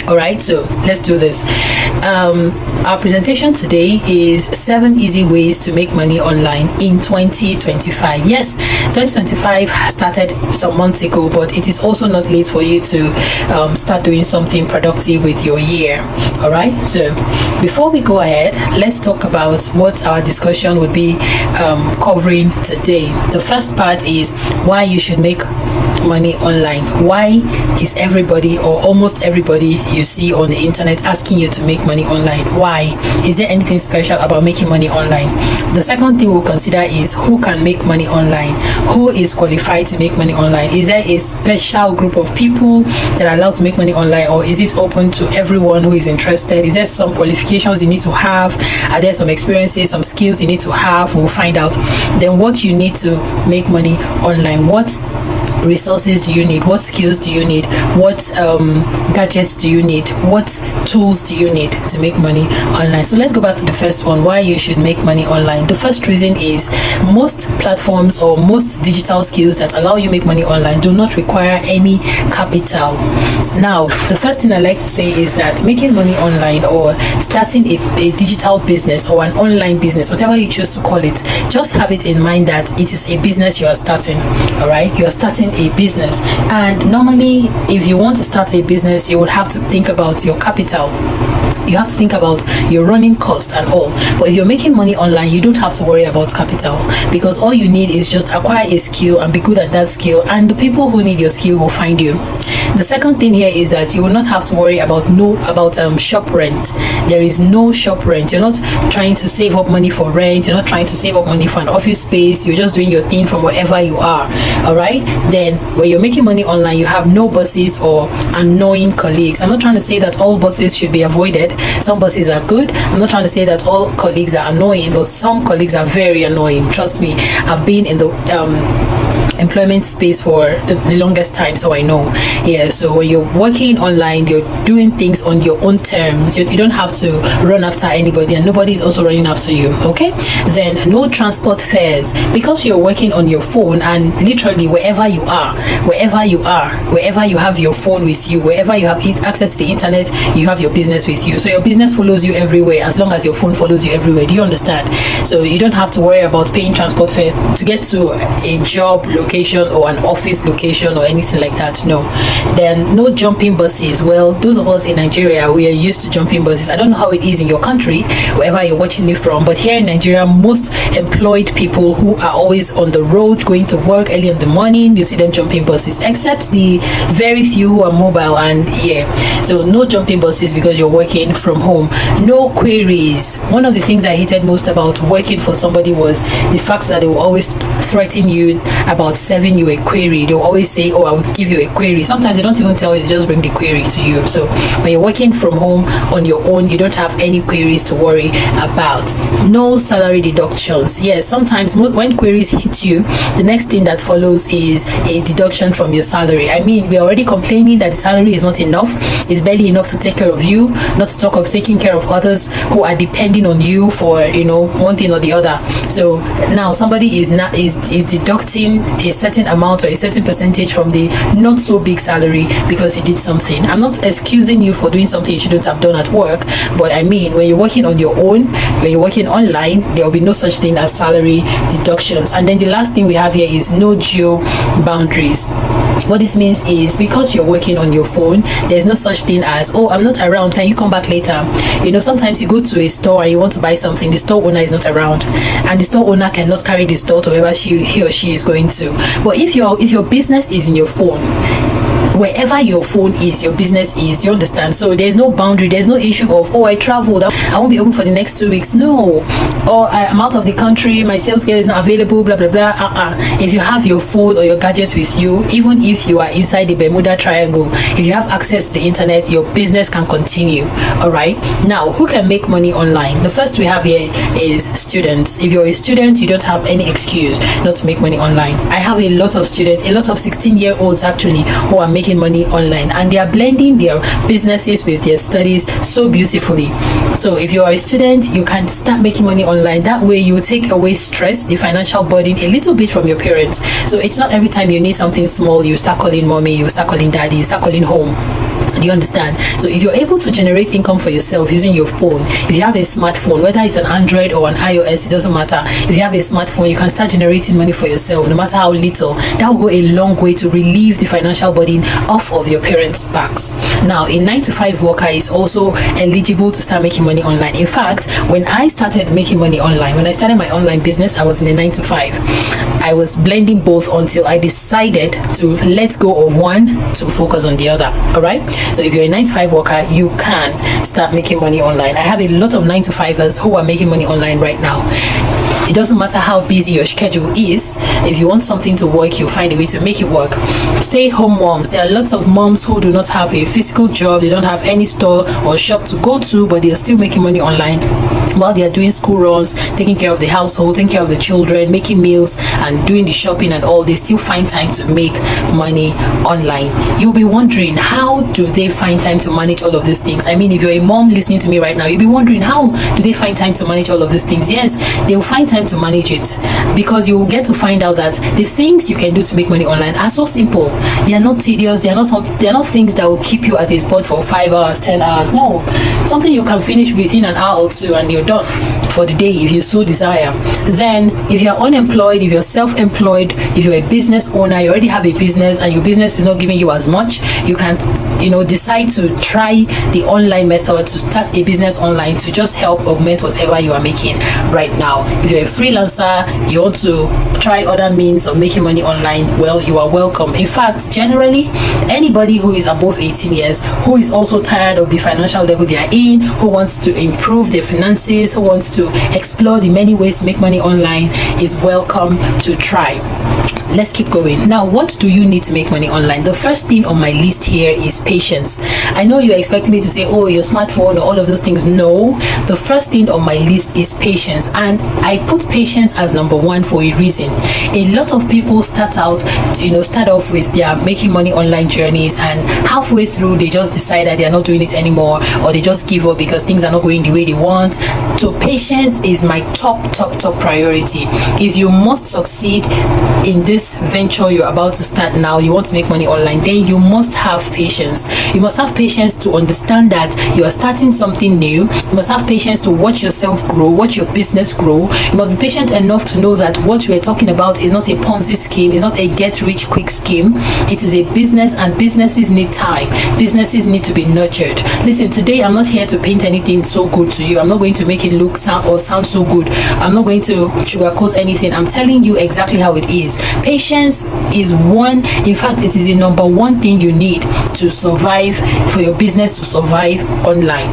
All right, so let's do this. Our presentation today is 7 easy ways to make money online in 2025. Yes, 2025 started some months ago, but it is also not late for you to start doing something productive with your year. All right, so before we go ahead, let's talk about what our discussion would be covering today. The first part is why you should make money online. Why is everybody or almost everybody you see on the internet asking you to make money online? Why? Is there anything special about making money online? The second thing we'll consider is who can make money online. Who is qualified to make money online? Is there a special group of people that are allowed to make money online, or is it open to everyone who is interested? Is there some qualifications you need to have? Are there some experiences, some skills you need to have? We'll find out. Then what you need to make money online. What resources do you need? What skills do you need? What gadgets do you need? What tools do you need to make money online? So let's go back to the first one, why you should make money online. The first reason is most platforms or most digital skills that allow you make money online do not require any capital. Now, the first thing I like to say is that making money online or starting a digital business or an online business, whatever you choose to call it, just have it in mind that it is a business you are starting. All right, you are starting a business, and normally if you want to start a business, you would have to think about your capital. You have to think about your running cost and all. But if you're making money online, you don't have to worry about capital, because all you need is just acquire a skill and be good at that skill, and the people who need your skill will find you. The second thing here is that you will not have to worry about shop rent. There is no shop rent. You're not trying to save up money for rent. You're not trying to save up money for an office space. You're just doing your thing from wherever you are. All right. Then when you're making money online, you have no bosses or annoying colleagues. I'm not trying to say that all bosses should be avoided. Some bosses are good. I'm not trying to say that all colleagues are annoying, but some colleagues are very annoying. Trust me, I've been in the employment space for the longest time, so I know. Yeah, so when you're working online, you're doing things on your own terms. You don't have to run after anybody, and nobody is also running after you. Okay, then no transport fares, because you're working on your phone, and literally wherever you have your phone with you, wherever you have access to the internet, you have your business with you. So your business follows you everywhere as long as your phone follows you everywhere. Do you understand? So you don't have to worry about paying transport fare to get to a job location or an office location or anything like that. No. Then no jumping buses. Well, those of us in Nigeria, we are used to jumping buses. I don't know how it is in your country, wherever you're watching me from, but here in Nigeria, most employed people who are always on the road going to work early in the morning, you see them jumping buses, except the very few who are mobile. And yeah, so no jumping buses because you're working from home. No queries. One of the things I hated most about working for somebody was the fact that they will always threaten you about serving you a query. They'll always say, oh, I will give you a query. Sometimes they don't even tell you, they just bring the query to you. So when you're working from home on your own, you don't have any queries to worry about. No salary deductions. Yes, sometimes when queries hit you, the next thing that follows is a deduction from your salary. I mean, we're already complaining that the salary is not enough. It's barely enough to take care of you, not to talk of taking care of others who are depending on you for, one thing or the other. So now somebody is deducting a certain amount or a certain percentage from the not so big salary because you did something. I'm not excusing you for doing something you shouldn't have done at work, but I mean, when you're working on your own, when you're working online, there will be no such thing as salary deductions. And then the last thing we have here is no geo boundaries. What this means is, because you're working on your phone, there's no such thing as, oh, I'm not around, can you come back later? Sometimes you go to a store and you want to buy something, the store owner is not around, and the store owner cannot carry the store to wherever he or she is going to. But if your business is in your phone, wherever your phone is, your business is. You understand? So there's no boundary. There's no issue of, oh, I traveled, I won't be open for the next 2 weeks. No. Or I'm out of the country, my sales girl is not available, blah blah blah. If you have your phone or your gadget with you, even if you are inside the Bermuda Triangle, if you have access to the internet, your business can continue. All right. Now, who can make money online? The first we have here is students. If you're a student, you don't have any excuse not to make money online. I have a lot of students, a lot of 16-year-olds actually, who are making money online, and they are blending their businesses with their studies so beautifully. So if you are a student, you can start making money online. That way you take away stress, the financial burden, a little bit from your parents. So it's not every time you need something small, you start calling mommy, you start calling daddy, you start calling home. Do you understand? So if you're able to generate income for yourself using your phone, if you have a smartphone, whether it's an Android or an iOS, it doesn't matter. If you have a smartphone, you can start generating money for yourself, no matter how little. That will go a long way to relieve the financial burden off of your parents' backs. Now, a 9-to-5 worker is also eligible to start making money online. In fact, when I started making money online, when I started my online business, I was in a 9-to-5. I was blending both until I decided to let go of one to focus on the other. All right. So if you're a 9-to-5 worker, you can start making money online. I have a lot of 9-to-5ers who are making money online right now. It doesn't matter how busy your schedule is. If you want something to work, you'll find a way to make it work. Stay-home moms. There are lots of moms who do not have a physical job. They don't have any store or shop to go to, but they are still making money online while they are doing school runs, taking care of the household, taking care of the children, making meals, and doing the shopping and all. They still find time to make money online. You'll be wondering, how do they find time to manage all of these things? I mean, if you're a mom listening to me right now, you'll be wondering, how do they find time to manage all of these things? Yes, they'll find time to manage it, because you will get to find out that the things you can do to make money online are so simple. They are not tedious. They are not things that will keep you at a spot for 5 hours, 10 hours. No, something you can finish within an hour or two and you're done for the day if you so desire. Then if you're unemployed, if you're self-employed, if you're a business owner, you already have a business and your business is not giving you as much, you can decide to try the online method to start a business online to just help augment whatever you are making right now. If you're a freelancer, you want to try other means of making money online, well, you are welcome. In fact, generally, anybody who is above 18 years, who is also tired of the financial level they are in, who wants to improve their finances, who wants to explore the many ways to make money online, is welcome to try. Let's keep going. Now, what do you need to make money online? The first thing on my list here is patience. I know you're expecting me to say, oh, your smartphone or all of those things. No, the first thing on my list is patience, and I put patience as number one for a reason. A lot of people start off with their making money online journeys, and halfway through they just decide that they're not doing it anymore, or they just give up because things are not going the way they want. So patience is my top priority. If you must succeed in this venture you're about to start now, you want to make money online, then you must have patience. You must have patience to understand that you are starting something new. You must have patience to watch yourself grow, watch your business grow. You must be patient enough to know that what we're talking about is not a Ponzi scheme, it's not a get rich quick scheme. It is a business, and businesses need time. Businesses need to be nurtured. Listen, today I'm not here to paint anything so good to you. I'm not going to make it look sound so good. I'm not going to sugarcoat anything. I'm telling you exactly how it is. Patience is one, in fact, it is the number one thing you need to survive, for your business to survive online.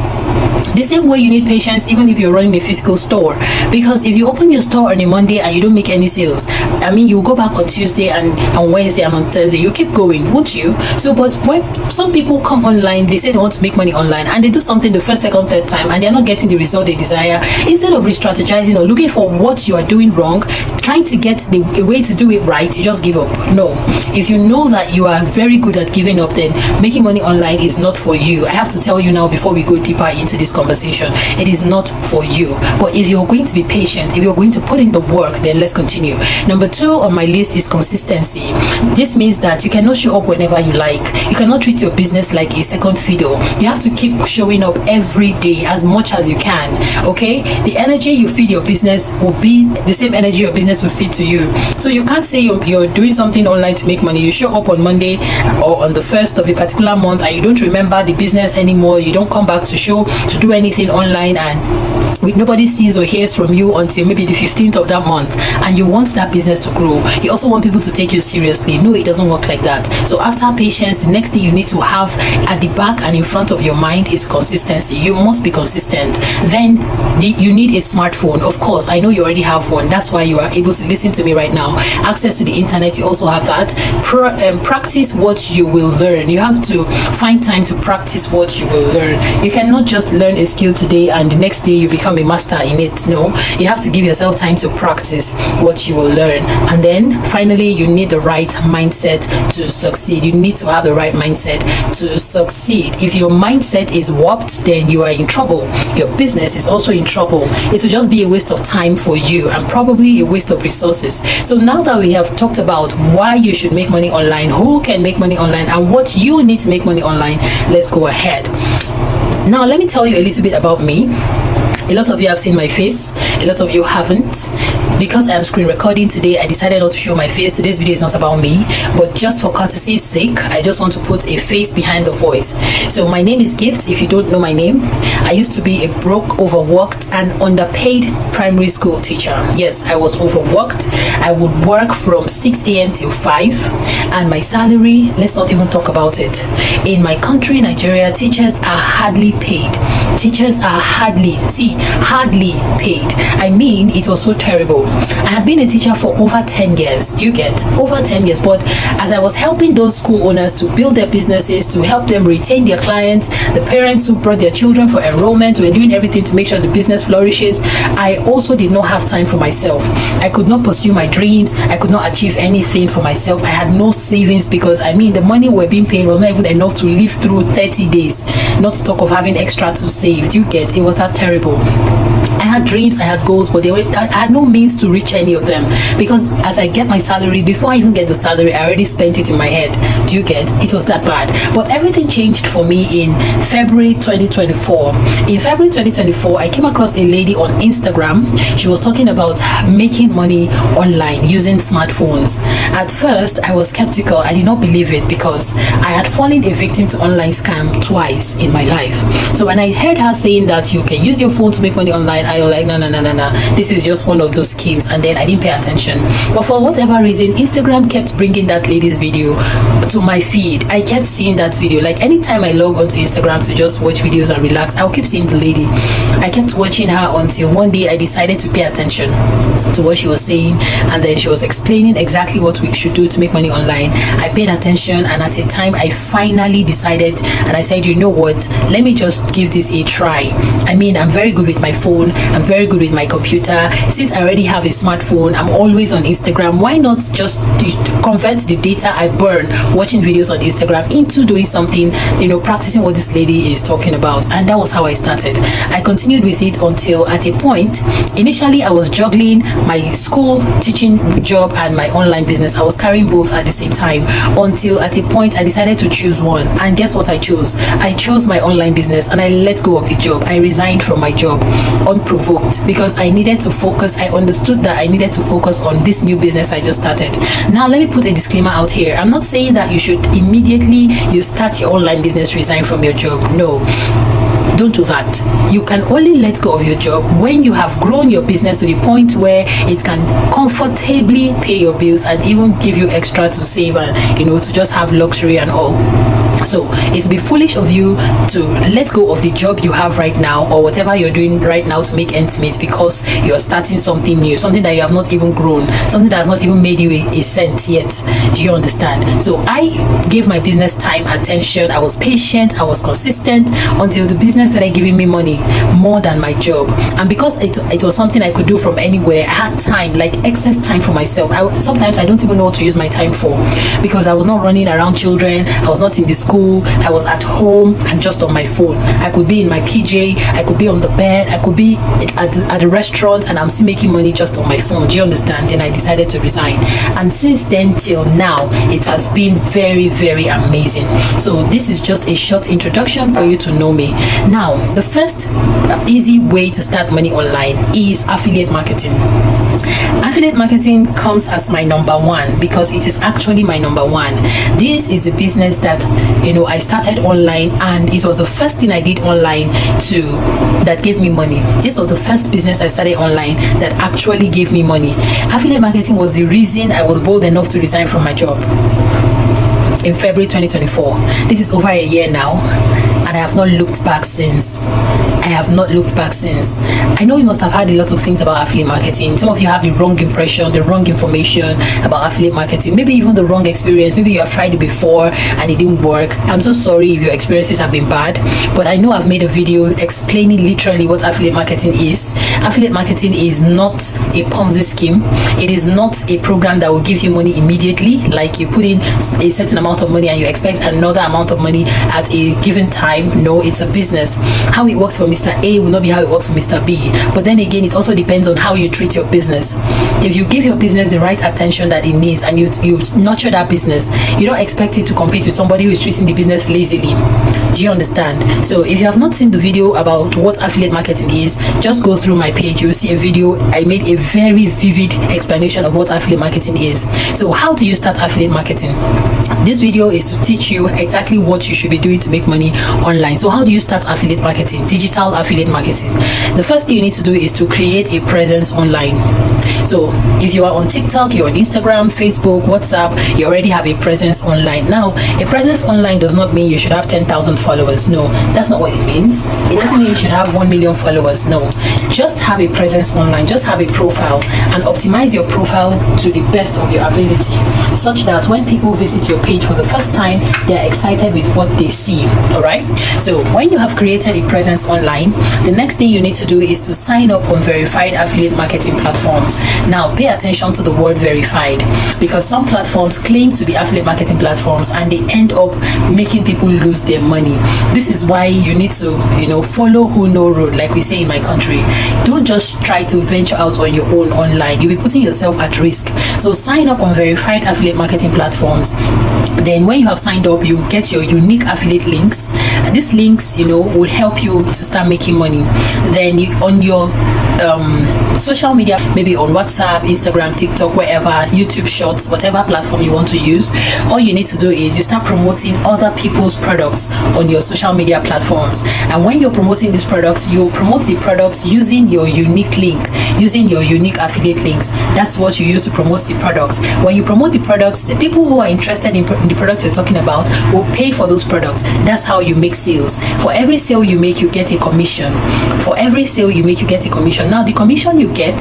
The same way you need patience even if you're running a physical store, because if you open your store on a Monday and you don't make any sales, I mean, you go back on Tuesday and on Wednesday and on Thursday, you keep going, won't you? So, but when some people come online, they say they want to make money online, and they do something the first, second, third time, and they're not getting the result they desire. Instead of re-strategizing or looking for what you are doing wrong, trying to get a way to do it right, you just give up. No, if you know that you are very good at giving up, then making money online is not for you. I have to tell you now before we go deeper into this conversation, it is not for you. But if you're going to be patient, if you're going to put in the work, then let's continue. Number two on my list is consistency. This means that you cannot show up whenever you like. You cannot treat your business like a second fiddle. You have to keep showing up every day as much as you can. Okay, the energy you feed your business will be the same energy your business will feed to you. So you can't say you're doing something online to make money. You show up on Monday or on the first of a particular month and you don't remember the business anymore. You don't come back to do anything online, and nobody sees or hears from you until maybe the 15th of that month, and you want that business to grow. You also want people to take you seriously. No, it doesn't work like that. So after patience, the next thing you need to have at the back and in front of your mind is consistency. You must be consistent. Then you need a smartphone. Of course, I know you already have one. That's why you are able to listen to me right now. Access to the internet, you also have that. Practice what you will learn. You have to find time to practice what you will learn. You cannot just learn a skill today and the next day you become become a master in it. No, you have to give yourself time to practice what you will learn. And then finally, you need the right mindset to succeed. You need to have the right mindset to succeed. If your mindset is warped, then you are in trouble. Your business is also in trouble. It will just be a waste of time for you and probably a waste of resources. So now that we have talked about why you should make money online, who can make money online, and what you need to make money online, let's go ahead. Now let me tell you a little bit about me. A lot of you have seen my face, a lot of you haven't. Because I'm screen recording today, I decided not to show my face. Today's video is not about me, but just for courtesy's sake, I just want to put a face behind the voice. So my name is Gift. If you don't know my name, I used to be a broke, overworked and underpaid primary school teacher. Yes, I was overworked. I would work from 6 a.m. till 5, and my salary, let's not even talk about it. In my country, Nigeria, teachers are hardly paid. Teachers are hardly paid. I mean, it was so terrible. I had been a teacher for over 10 years. Do you get? Over 10 years. But as I was helping those school owners to build their businesses, to help them retain their clients, the parents who brought their children for enrollment, were doing everything to make sure the business flourishes, I also did not have time for myself. I could not pursue my dreams. I could not achieve anything for myself. I had no savings because, I mean, the money we're being paid was not even enough to live through 30 days. Not to talk of having extra to save. Do you get? It was that terrible. I had dreams, I had goals, but I had no means to reach any of them, because as I get my salary, before I even get the salary, I already spent it in my head. Do you get? It was that bad. But everything changed for me in February 2024. In February 2024, I came across a lady on Instagram. She was talking about making money online using smartphones. At first, I was skeptical. I did not believe it because I had fallen a victim to online scam twice in my life. So when I heard her saying that you can use your phone to make money online, I was like, no, this is just one of those schemes. And then I didn't pay attention. But for whatever reason, Instagram kept bringing that lady's video to my feed. I kept seeing that video. Like anytime I log onto Instagram to just watch videos and relax, I'll keep seeing the lady. I kept watching her until one day I decided to pay attention to what she was saying, and then she was explaining exactly what we should do to make money online. I paid attention, and at a time I finally decided, and I said, you know what, let me just give this a try. I mean, I'm very good with my phone, I'm very good with my computer. Since I already have a smartphone, I'm always on Instagram. Why not just convert the data I burn watching videos on Instagram into doing something, practicing what this lady is talking about? And that was how I started. I continued with it until at a point, initially I was juggling my school teaching job and my online business. I was carrying both at the same time, until at a point I decided to choose one. And guess what I chose? I chose my online business, and I let go of the job. I resigned from my job unprovoked because I needed to focus. I understood that I needed to focus on this new business I just started. Now let me put a disclaimer out here. I'm not saying that you should immediately you start your online business resign from your job. No, don't do that. You can only let go of your job when you have grown your business to the point where it can comfortably pay your bills and even give you extra to save and to just have luxury and all. So it would be foolish of you to let go of the job you have right now, or whatever you're doing right now to make ends meet, because you're starting something new, something that you have not even grown, something that has not even made you a cent yet. Do you understand? So I gave my business time, attention. I was patient, I was consistent, until the business started giving me money more than my job. And because it was something I could do from anywhere, I had time, like excess time for myself. Sometimes I don't even know what to use my time for, because I was not running around children, I was not in the school, I was at home and just on my phone. I could be in my PJ, I could be on the bed, I could be at the restaurant, and I'm still making money just on my phone. Do you understand? Then I decided to resign, and since then till now, it has been very, very amazing. So this is just a short introduction for you to know me. Now, the first easy way to start money online is affiliate marketing. Affiliate marketing comes as my number one because it is actually my number one. This is the business that I started online, and it was the first thing I did online that gave me money. This was the first business I started online that actually gave me money. Affiliate marketing was the reason I was bold enough to resign from my job in February 2024. This is over a year now, and I have have not looked back since. I have not looked back since. I know you must have heard a lot of things about affiliate marketing. Some of you have the wrong impression, the wrong information about affiliate marketing, maybe even the wrong experience. Maybe you have tried it before and it didn't work. I'm so sorry if your experiences have been bad, but I know I've made a video explaining literally what affiliate marketing is. Affiliate marketing is not a Ponzi scheme. It is not a program that will give you money immediately, like you put in a certain amount of money and you expect another amount of money at a given time. No, it's a business. How it works for Mr. A will not be how it works for Mr. B. But then again, it also depends on how you treat your business. If you give your business the right attention that it needs and you nurture that business, you don't expect it to compete with somebody who is treating the business lazily. Do you understand? So if you have not seen the video about what affiliate marketing is, just go through my page. You'll see a video. I made a very vivid explanation of what affiliate marketing is. So how do you start affiliate marketing? This video is to teach you exactly what you should be doing to make money online. So how do you start affiliate marketing, digital affiliate marketing? The first thing you need to do is to create a presence online. So if you are on TikTok, you're on Instagram, Facebook, WhatsApp, you already have a presence online. Now, a presence online does not mean you should have 10,000 followers. No, that's not what it means. It doesn't mean you should have 1 million followers. No, just have a presence online, just have a profile and optimize your profile to the best of your ability, such that when people visit your page for the first time, they're excited with what they see. All right. So when you have created a presence online, the next thing you need to do is to sign up on verified affiliate marketing platforms. Now, pay attention to the word verified, because some platforms claim to be affiliate marketing platforms and they end up making people lose their money. This is why you need to, follow who know road, like we say in my country. Don't just try to venture out on your own online. You'll be putting yourself at risk. So sign up on verified affiliate marketing platforms. Then when you have signed up, you get your unique affiliate links. And these links, will help you to start making money. Then on your social media, maybe on WhatsApp, Instagram, TikTok, wherever, YouTube Shorts, whatever platform you want to use, all you need to do is you start promoting other people's products on your social media platforms. And when you're promoting these products, you promote the products using your unique link, using your unique affiliate links. That's what you use to promote the products. When you promote the products, the people who are interested in the product you're talking about will pay for those products. That's how you make sales. For every sale you make, you get a commission. For every sale you make, you get a commission. Now, the commission you get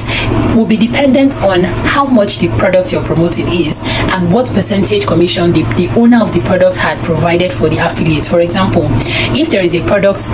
will be dependent on how much the product you're promoting is and what percentage commission the owner of the product had provided for the affiliate. For example, if there is a product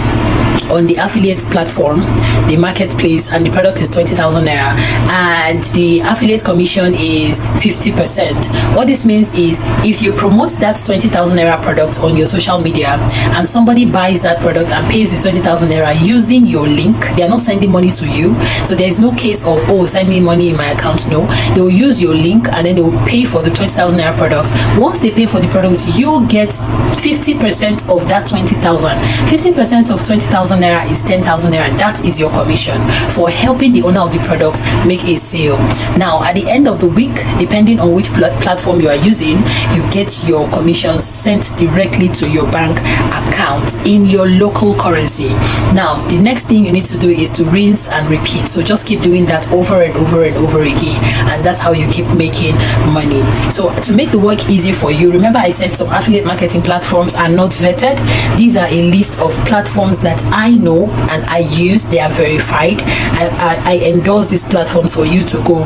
on the affiliate platform, the marketplace, and the product is 20,000 naira and the affiliate commission is 50%. What this means is if you promote that 20,000 naira product on your social media and somebody buys that product and pays the 20,000 naira using your link, they are not sending money to you. So there is no case of, oh, send me money in my account. No, they will use your link and then they will pay for the 20,000 naira product. Once they pay for the product, you get 50% of that 20,000. 50% of 20,000 naira is 10,000 naira. That is your commission for helping the owner of the product make a sale. Now, at the end of the week, depending on which platform you are using, you get your commission sent directly to your bank account in your local currency. Now, the next thing you need to do is to rinse and repeat. So just keep doing that over and over and over again, and that's how you keep making money. So to make the work easy for you, remember I said some affiliate marketing platforms are not vetted. These are a list of platforms that I know and I use. They are verified. I endorse these platforms for you to go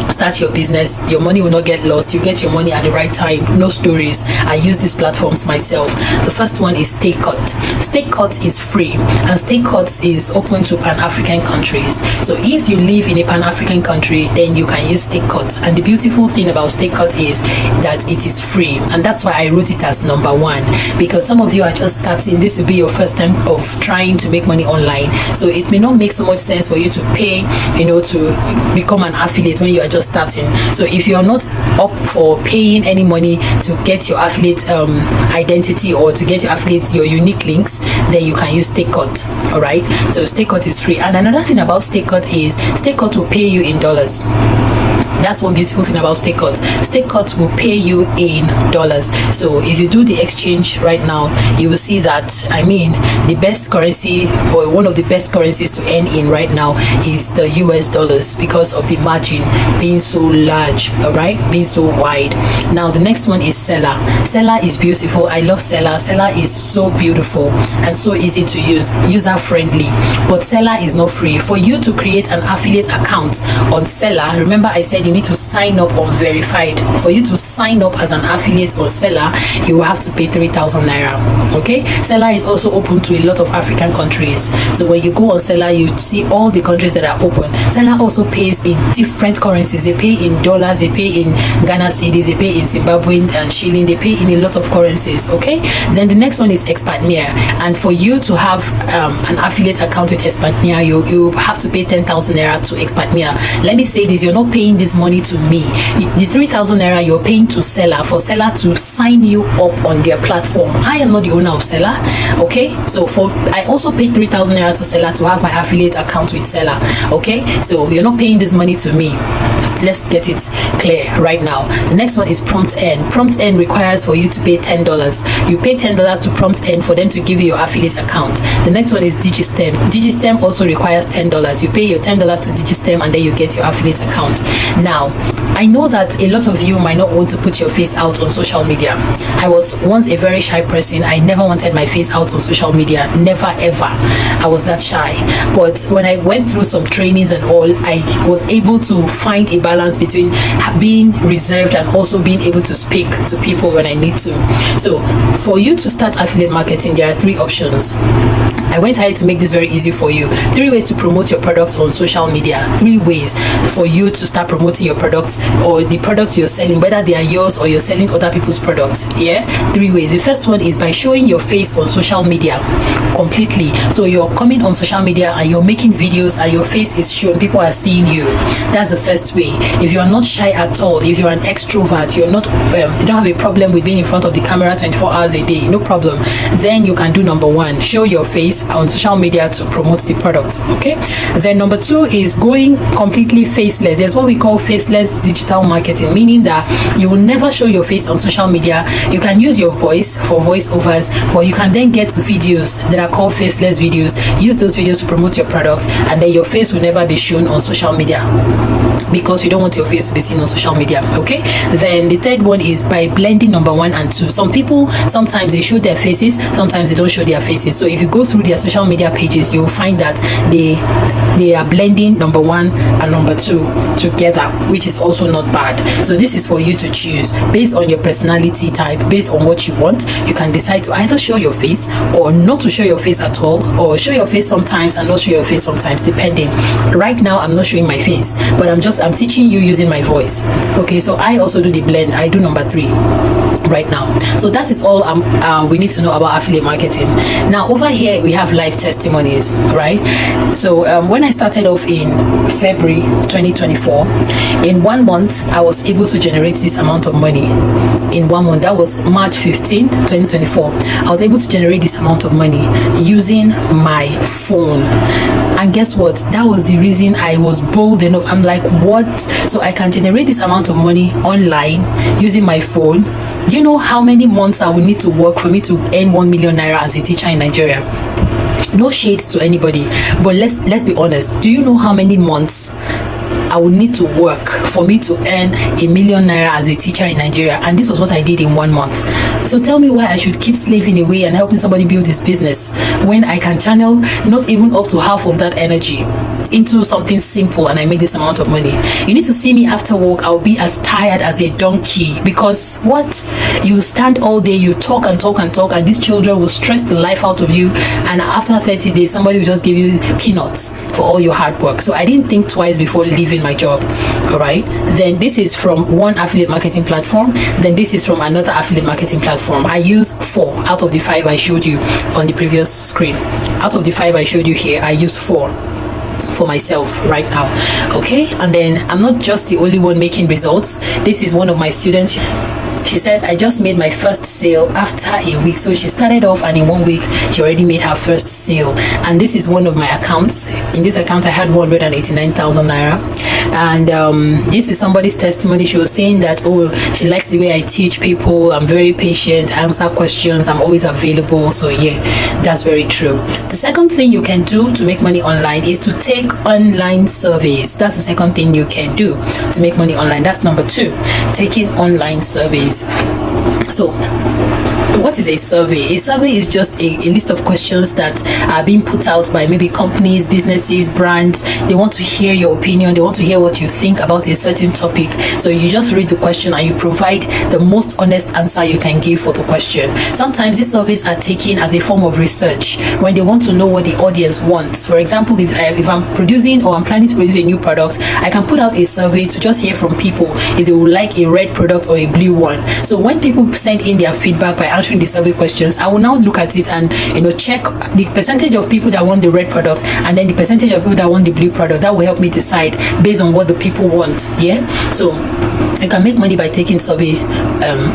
start your business. Your money will not get lost. You get your money at the right time. No stories. I use these platforms myself. The first one is StakeCut. StakeCut is free, and StakeCut is open to Pan-African countries. So if you live in a Pan-African country, then you can use StakeCut. And the beautiful thing about StakeCut is that it is free, and that's why I wrote it as number one, because some of you are just starting. This will be your first time of trying to make money online, so it may not make so much sense for you to pay, to become an affiliate when you are just starting. So if you are not up for paying any money to get your affiliate identity or to get your unique links, then you can use StakeCut. All right, so StakeCut is free. And another thing about StakeCut is StakeCut will pay you in dollars. That's one beautiful thing about StakeCut. StakeCut will pay you in dollars. So if you do the exchange right now, you will see that, I mean, the best currency, or one of the best currencies to earn in right now, is the US dollars, because of the margin being so large, all right, being so wide. Now the next one is Seller. Seller is beautiful. I love Seller. Seller is so beautiful and so easy to use, user friendly. But Seller is not free. For you to create an affiliate account on Seller, remember I said you need to sign up on Verified. For you to sign up as an affiliate on Seller, you will have to pay 3,000 naira. Okay, Seller is also open to a lot of African countries. So when you go on Seller, you see all the countries that are open. Seller also pays in different currencies. They pay in dollars, they pay in Ghana cedis, they pay in Zimbabwean and shilling, they pay in a lot of currencies. Okay, then the next one is Expatnia, and for you to have an affiliate account with Expatnia, you have to pay 10,000 naira to Expatnia. Let me say this, you're not paying this money to me. The 3,000 naira you're paying to Seller, for Seller to sign you up on their platform. I am not the owner of Seller. Okay, so I also paid 3,000 naira to Seller to have my affiliate account with Seller. Okay, so you're not paying this money to me. Let's get it clear right now. The next one is PromptEarn. PromptEarn requires for you to pay $10. You pay $10 to PromptEarn for them to give you your affiliate account. The next one is Digistem. Digistem also requires $10. You pay your $10 to Digistem and then you get your affiliate account. Now, I know that a lot of you might not want to put your face out on social media. I was once a very shy person. I never wanted my face out on social media. Never ever. I was that shy. But when I went through some trainings and all, I was able to find a balance between being reserved and also being able to speak to people when I need to. So for you to start affiliate marketing, there are 3 options. I went ahead to make this very easy for you. 3 ways to promote your products on social media. 3 ways for you to start promoting your products or the products you're selling, whether they are yours or you're selling other people's products. Yeah, 3 ways. The first one is by showing your face on social media completely. So you're coming on social media and you're making videos and your face is shown, people are seeing you. That's the first way. If you are not shy at all, if you're an extrovert, you're not you don't have a problem with being in front of the camera 24 hours a day, no problem, then you can do number 1, show your face on social media to promote the product. Okay, then number 2 is going completely faceless. There's what we call faceless digital marketing, meaning that you will never show your face on social media. You can use your voice for voiceovers, but you can then get videos that are called faceless videos. Use those videos to promote your product, and then your face will never be shown on social media because you don't want your face to be seen on social media. Okay, then the third one is by blending number 1 and 2. Some people, sometimes they show their faces, sometimes they don't show their faces. So if you go through their social media pages, you'll find that they are blending number 1 and number 2 together, which is also not bad. So this is for you to choose based on your personality type, based on what you want. You can decide to either show your face or not to show your face at all, or show your face sometimes and not show your face sometimes, depending. Right now I'm not showing my face, but I'm teaching you using my voice. Okay, so I also do the blend. I do number 3 right now. So that is all we need to know about affiliate marketing. Now over here we have live testimonies, right? So when I started off in February 2024, in 1 month I was able to generate this amount of money. In 1 month, that was March 15, 2024, I was able to generate this amount of money using my phone. And guess what? That was the reason I was bold enough. I'm like, what? So I can generate this amount of money online using my phone. Do you know how many months I will need to work for me to earn 1 million naira as a teacher in Nigeria? No shade to anybody, but let's be honest. Do you know how many months I would need to work for me to earn 1 million naira as a teacher in Nigeria? And this was what I did in 1 month. So tell me why I should keep slaving away and helping somebody build his business when I can channel not even up to half of that energy into something simple and I make this amount of money. You need to see me after work. I'll be as tired as a donkey, because what? You stand all day, you talk and talk and talk, and these children will stress the life out of you, and after 30 days somebody will just give you peanuts for all your hard work. So I didn't think twice before leaving my job. All right, then this is from one affiliate marketing platform, then this is from another affiliate marketing platform. I use 4 out of the 5 I showed you on the previous screen. Out of the 5 I showed you here, I use 4 for myself right now. Okay, and then I'm not just the only one making results. This is one of my students. She said, I just made my first sale after a week. So she started off, and in 1 week she already made her first sale. And this is one of my accounts. In this account I had 189,000 naira. And this is somebody's testimony. She was saying that, oh, she likes the way I teach people, I'm very patient, I answer questions, I'm always available. So yeah, that's very true. The second thing you can do to make money online is to take online surveys. That's the second thing you can do to make money online. That's number 2, taking online surveys. So what is a survey? A survey is just a list of questions that are being put out by maybe companies, businesses, brands. They want to hear your opinion, they want to hear what you think about a certain topic. So you just read the question and you provide the most honest answer you can give for the question. Sometimes these surveys are taken as a form of research when they want to know what the audience wants. For example, if I'm producing or I'm planning to produce a new product, I can put out a survey to just hear from people if they would like a red product or a blue one. So when people send in their feedback by answering the survey questions, I will now look at it and check the percentage of people that want the red product and then the percentage of people that want the blue product. That will help me decide based on what the people want. Yeah, so you can make money by taking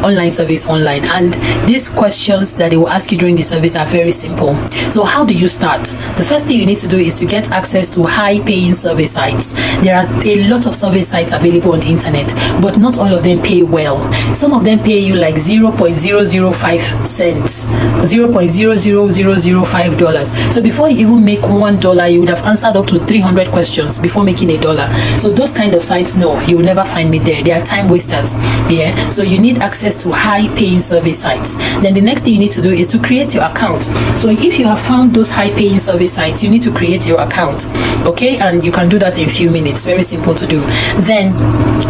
online surveys online, and these questions that they will ask you during the surveys are very simple. So how do you start? The first thing you need to do is to get access to high paying survey sites. There are a lot of survey sites available on the internet, but not all of them pay well. Some of them pay you like 0.005 cents, $0.00005. So before you even make $1, you would have answered up to 300 questions before making $1. So those kind of sites, no, you will never find me there. They are time wasters. Yeah, so you need access to high paying survey sites. Then the next thing you need to do is to create your account. So if you have found those high paying survey sites, you need to create your account. Okay, and you can do that in a few minutes. Very simple to do. Then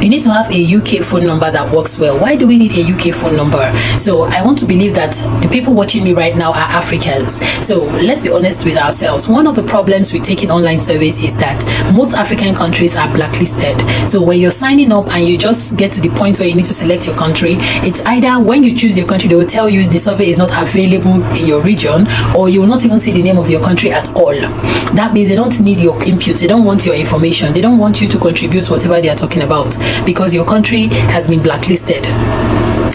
you need to have a UK phone number that works well. Why do we need a UK phone number? So I want to believe that the people watching me right now are Africans. So let's be honest with ourselves. One of the problems with taking online surveys is that most African countries are blacklisted. So when you're signing up and you just get to the point where you need to select your country, it's either when you choose your country, they will tell you the survey is not available in your region, or you will not even see the name of your country at all. That means they don't need your input, they don't want your information, they don't want you to contribute whatever they are talking about because your country has been blacklisted.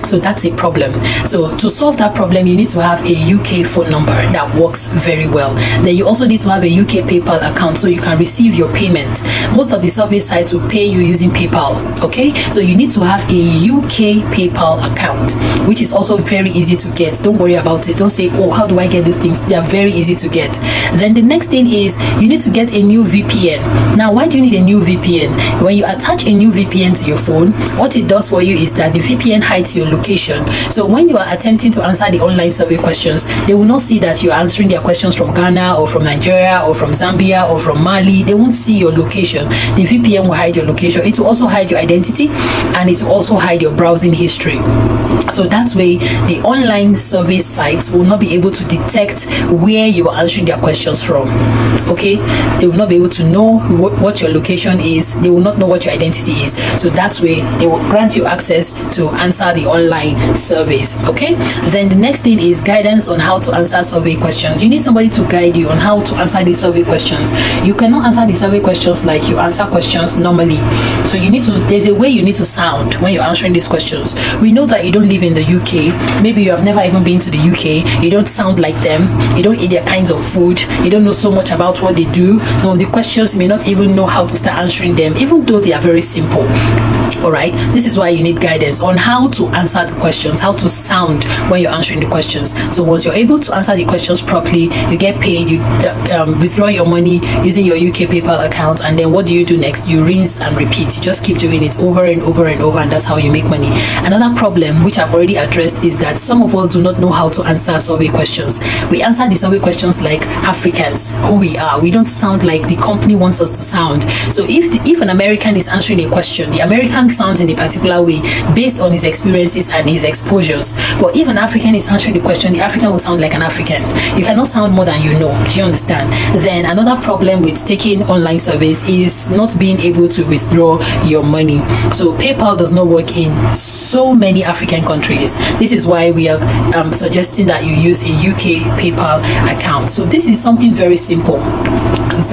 So that's a problem. So to solve that problem, you need to have a UK phone number that works very well. Then you also need to have a UK PayPal account so you can receive your payment. Most of the survey sites will pay you using PayPal. Okay, so you need to have a UK PayPal account, which is also very easy to get. Don't worry about it. Don't say, oh, how do I get these things? They are very easy to get. Then the next thing is you need to get a new VPN. Now, why do you need a new VPN? When you attach a new VPN to your phone, what it does for you is that the VPN hides your location. So when you are attempting to answer the online survey questions, they will not see that you're answering their questions from Ghana or from Nigeria or from Zambia or from Mali. They won't see your location. The VPN will hide your location. It will also hide your identity, and it will also hide your browsing history. So that way the online survey sites will not be able to detect where you are answering their questions from. Okay, they will not be able to know what your location is. They will not know what your identity is. So that way they will grant you access to answer the online surveys. Okay, then the next thing is guidance on how to answer survey questions. You need somebody to guide you on how to answer the survey questions. You cannot answer the survey questions like you answer questions normally. So you need to, there's a way you need to sound when you're answering these questions. We know that you don't live in the UK. Maybe you have never even been to the UK. You don't sound like them. You don't eat their kinds of food. You don't know so much about what they do. Some of the questions you may not even know how to start answering them, even though they are very simple. All right, this is why you need guidance on how to answer the questions, how to sound when you're answering the questions. So once you're able to answer the questions properly, you get paid, you withdraw your money using your UK PayPal account, and then what do you do next? You rinse and repeat. You just keep doing it over and over and over, and that's how you make money. Another problem, which I've already addressed, is that some of us do not know how to answer survey questions. We answer the survey questions like Africans, who we are. We don't sound like the company wants us to sound. So if an American is answering a question, the American sounds in a particular way based on his experiences and his exposures. But if an African is answering the question, the African will sound like an African. You cannot sound more than you know. Do you understand? Then another problem with taking online surveys is not being able to withdraw your money. So PayPal does not work in so many African countries. This is why we are suggesting that you use a UK PayPal account. So this is something very simple.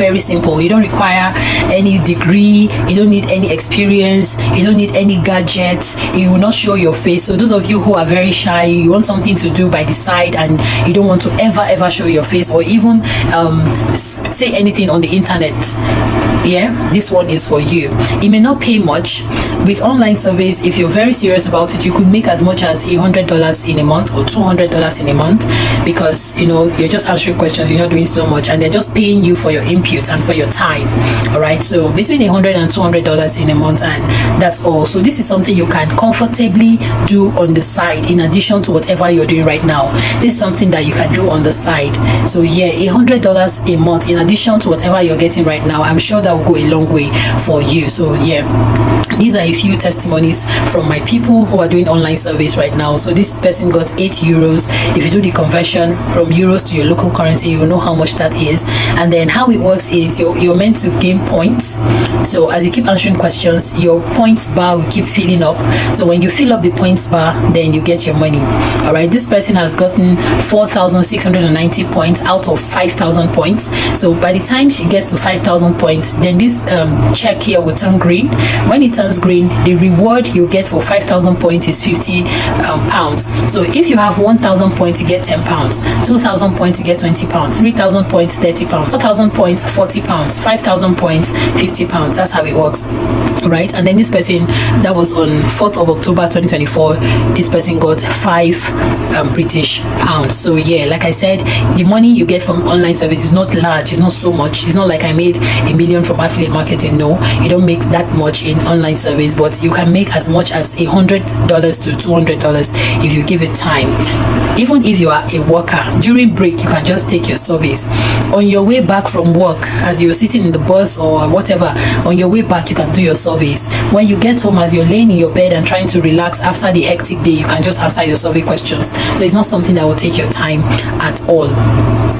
Very simple. You don't require any degree, you don't need any experience, you don't need any gadgets, you will not show your face. So those of you who are very shy, you want something to do by the side and you don't want to ever show your face or even say anything on the internet, yeah, this one is for you. It may not pay much. With online surveys, if you're very serious about it, you could make as much as $100 in a month or $200 in a month, because you know you're just answering questions, you're not doing so much, and they're just paying you for your input and for your time. All right, so between $100 and $200 in a month, and that's all. So this is something you can comfortably do on the side in addition to whatever you're doing right now. This is something that you can do on the side. So yeah, $100 a month in addition to whatever you're getting right now, I'm sure that will go a long way for you. So yeah, these are a few testimonies from my people who are doing online surveys right now. So this person got 8 euros. If you do the conversion from euros to your local currency, you will know how much that is. And then how it works is you're meant to gain points. So as you keep answering questions, your points bar will keep filling up. So when you fill up the points bar, then you get your money. All right, this person has gotten 4,690 points out of 5,000 points. So by the time she gets to 5,000 points, then this check here will turn green. When it turns green, the reward you get for 5,000 points is 50 pounds. So if you have 1,000 points, you get 10 pounds. 2,000 points, you get 20 pounds. 3,000 points, 30 pounds. 4,000 points, 40 pounds. 5,000 points, 50 pounds. That's how it works. Right, and then this person, that was on 4th of October 2024, this person got 5 British pounds. So yeah, like I said, the money you get from online service is not large, it's not so much. It's not like I made $1 million from affiliate marketing. No, you don't make that much in online service, but you can make as much as $100 to $200 if you give it time. Even if you are a worker, during break you can just take your surveys. On your way back from work, as you're sitting in the bus or whatever, on your way back you can do your surveys. When you get home, as you're laying in your bed and trying to relax after the hectic day, you can just answer your survey questions. So it's not something that will take your time at all.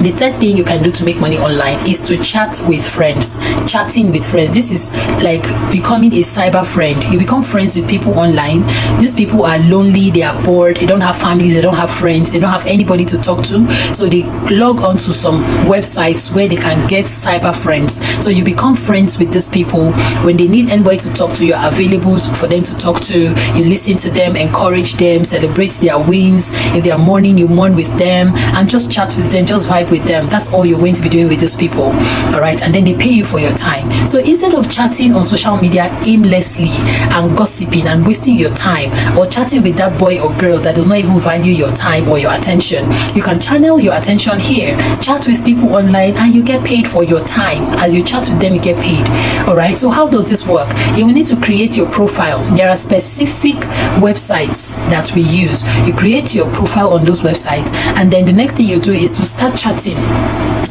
The third thing you can do to make money online is to chat with friends. Chatting with friends, this is like becoming a cyber friend. You become friends with people online. These people are lonely, they are bored, they don't have families, they don't have friends, they don't have anybody to talk to, so they log on to some websites where they can get cyber friends. So you become friends with these people. When they need anybody to talk to, you're available for them to talk to. You listen to them, encourage them, celebrate their wins. If they are mourning, you mourn with them, and just chat with them, just vibe with them. That's all you're going to be doing with these people. All right, and then they pay you for your time. So instead of chatting on social media aimlessly and gossiping and wasting your time, or chatting with that boy or girl that does not even value your time or your attention, you can channel your attention here. Chat with people online and you get paid for your time. As you chat with them, you get paid. All right, so how does this work? You will need to create your profile. There are specific websites that we use. You create your profile on those websites, and then the next thing you do is to start chatting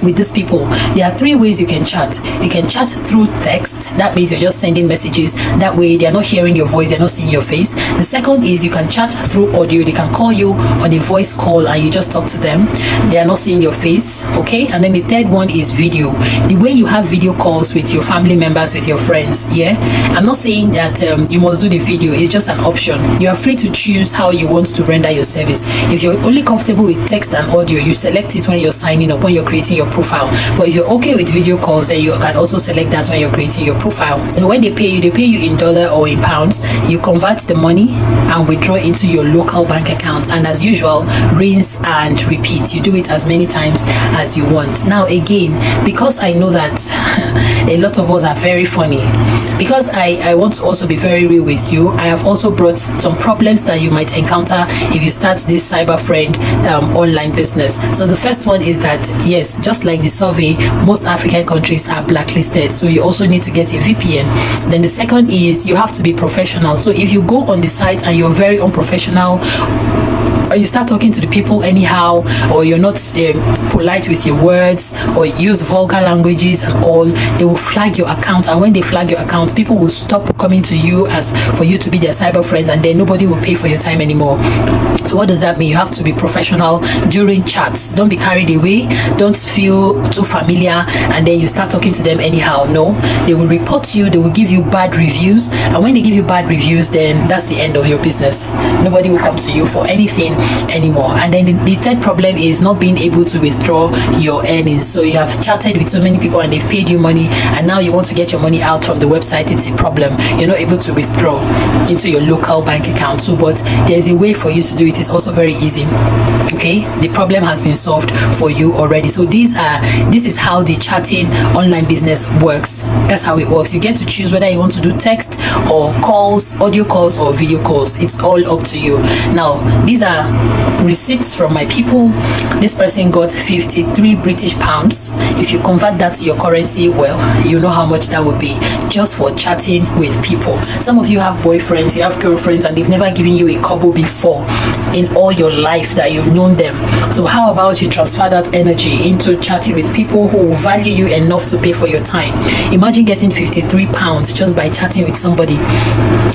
with these people. There are 3 ways you can chat. You can chat through text. That means you're just sending messages. That way they're not hearing your voice, they're not seeing your face. The second is you can chat through audio. They can call you on a voice call and you just talk to them. They are not seeing your face. Okay, and then the third one is video. The way you have video calls with your family members, with your friends. Yeah, I'm not saying that you must do the video. It's just an option. You are free to choose how you want to render your service. If you're only comfortable with text and audio, you select it when you're signing up, when you're creating your profile. But if you're okay with video calls, then you can also select that when you're creating your profile. And when they pay you in dollar or in pounds. You convert the money and withdraw into your local bank account, and as usual, rinse and repeat. You do it as many times as you want. Now again, because I know that a lot of us are very funny, because I want to also be very real with you, I have also brought some problems that you might encounter if you start this cyber friend online business. So the first one is that, yes, just like the survey, most African countries are blacklisted, so you also need to get a VPN. Then the second is you have to be professional. So if you go on the site and you're very unprofessional, or you start talking to the people anyhow, or you're not polite with your words, or use vulgar languages and all, they will flag your account. And when they flag your account, people will stop coming to you as for you to be their cyber friends, and then nobody will pay for your time anymore. So what does that mean? You have to be professional during chats. Don't be carried away. Don't feel too familiar and then you start talking to them anyhow. No, they will report you. They will give you bad reviews, and when they give you bad reviews, then that's the end of your business. Nobody will come to you for anything anymore. And then the third problem is not being able to withdraw your earnings. So you have chatted with so many people and they've paid you money, and now you want to get your money out from the website. It's a problem. You're not able to withdraw into your local bank account. So but there's a way for you to do it. It's also very easy. Okay, the problem has been solved for you already. So this is how the chatting online business works. That's how it works. You get to choose whether you want to do text or calls, audio calls or video calls. It's all up to you. Now these are receipts from my people. This person got 53 British pounds. If you convert that to your currency, well, you know how much that would be just for chatting with people. Some of you have boyfriends, you have girlfriends, and they've never given you a kobo before in all your life that you've known them. So how about you transfer that energy into chatting with people who value you enough to pay for your time? Imagine getting 53 pounds just by chatting with somebody.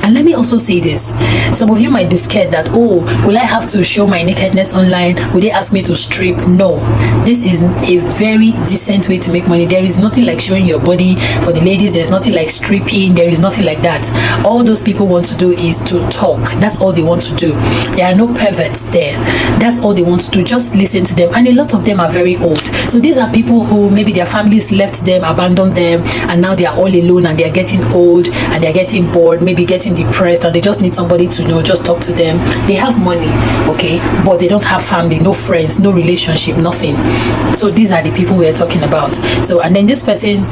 And let me also say this, some of you might be scared that, oh, will I have to show my nakedness online? Will they ask me to strip? No, this is a very decent way to make money. There is nothing like showing your body. For the ladies, there's nothing like stripping. There is nothing like that. All those people want to do is to talk. That's all they want to do. There are no perverts there. That's all they want to do. Just listen to them. And a lot of them are very old. So these are people who maybe their families left them, abandoned them, and now they are all alone and they are getting old and they are getting bored, maybe getting depressed, and they just need somebody to just talk to them. They have money, okay, but they don't have family, no friends, no relationship, nothing. So these are the people we are talking about. So, and then this person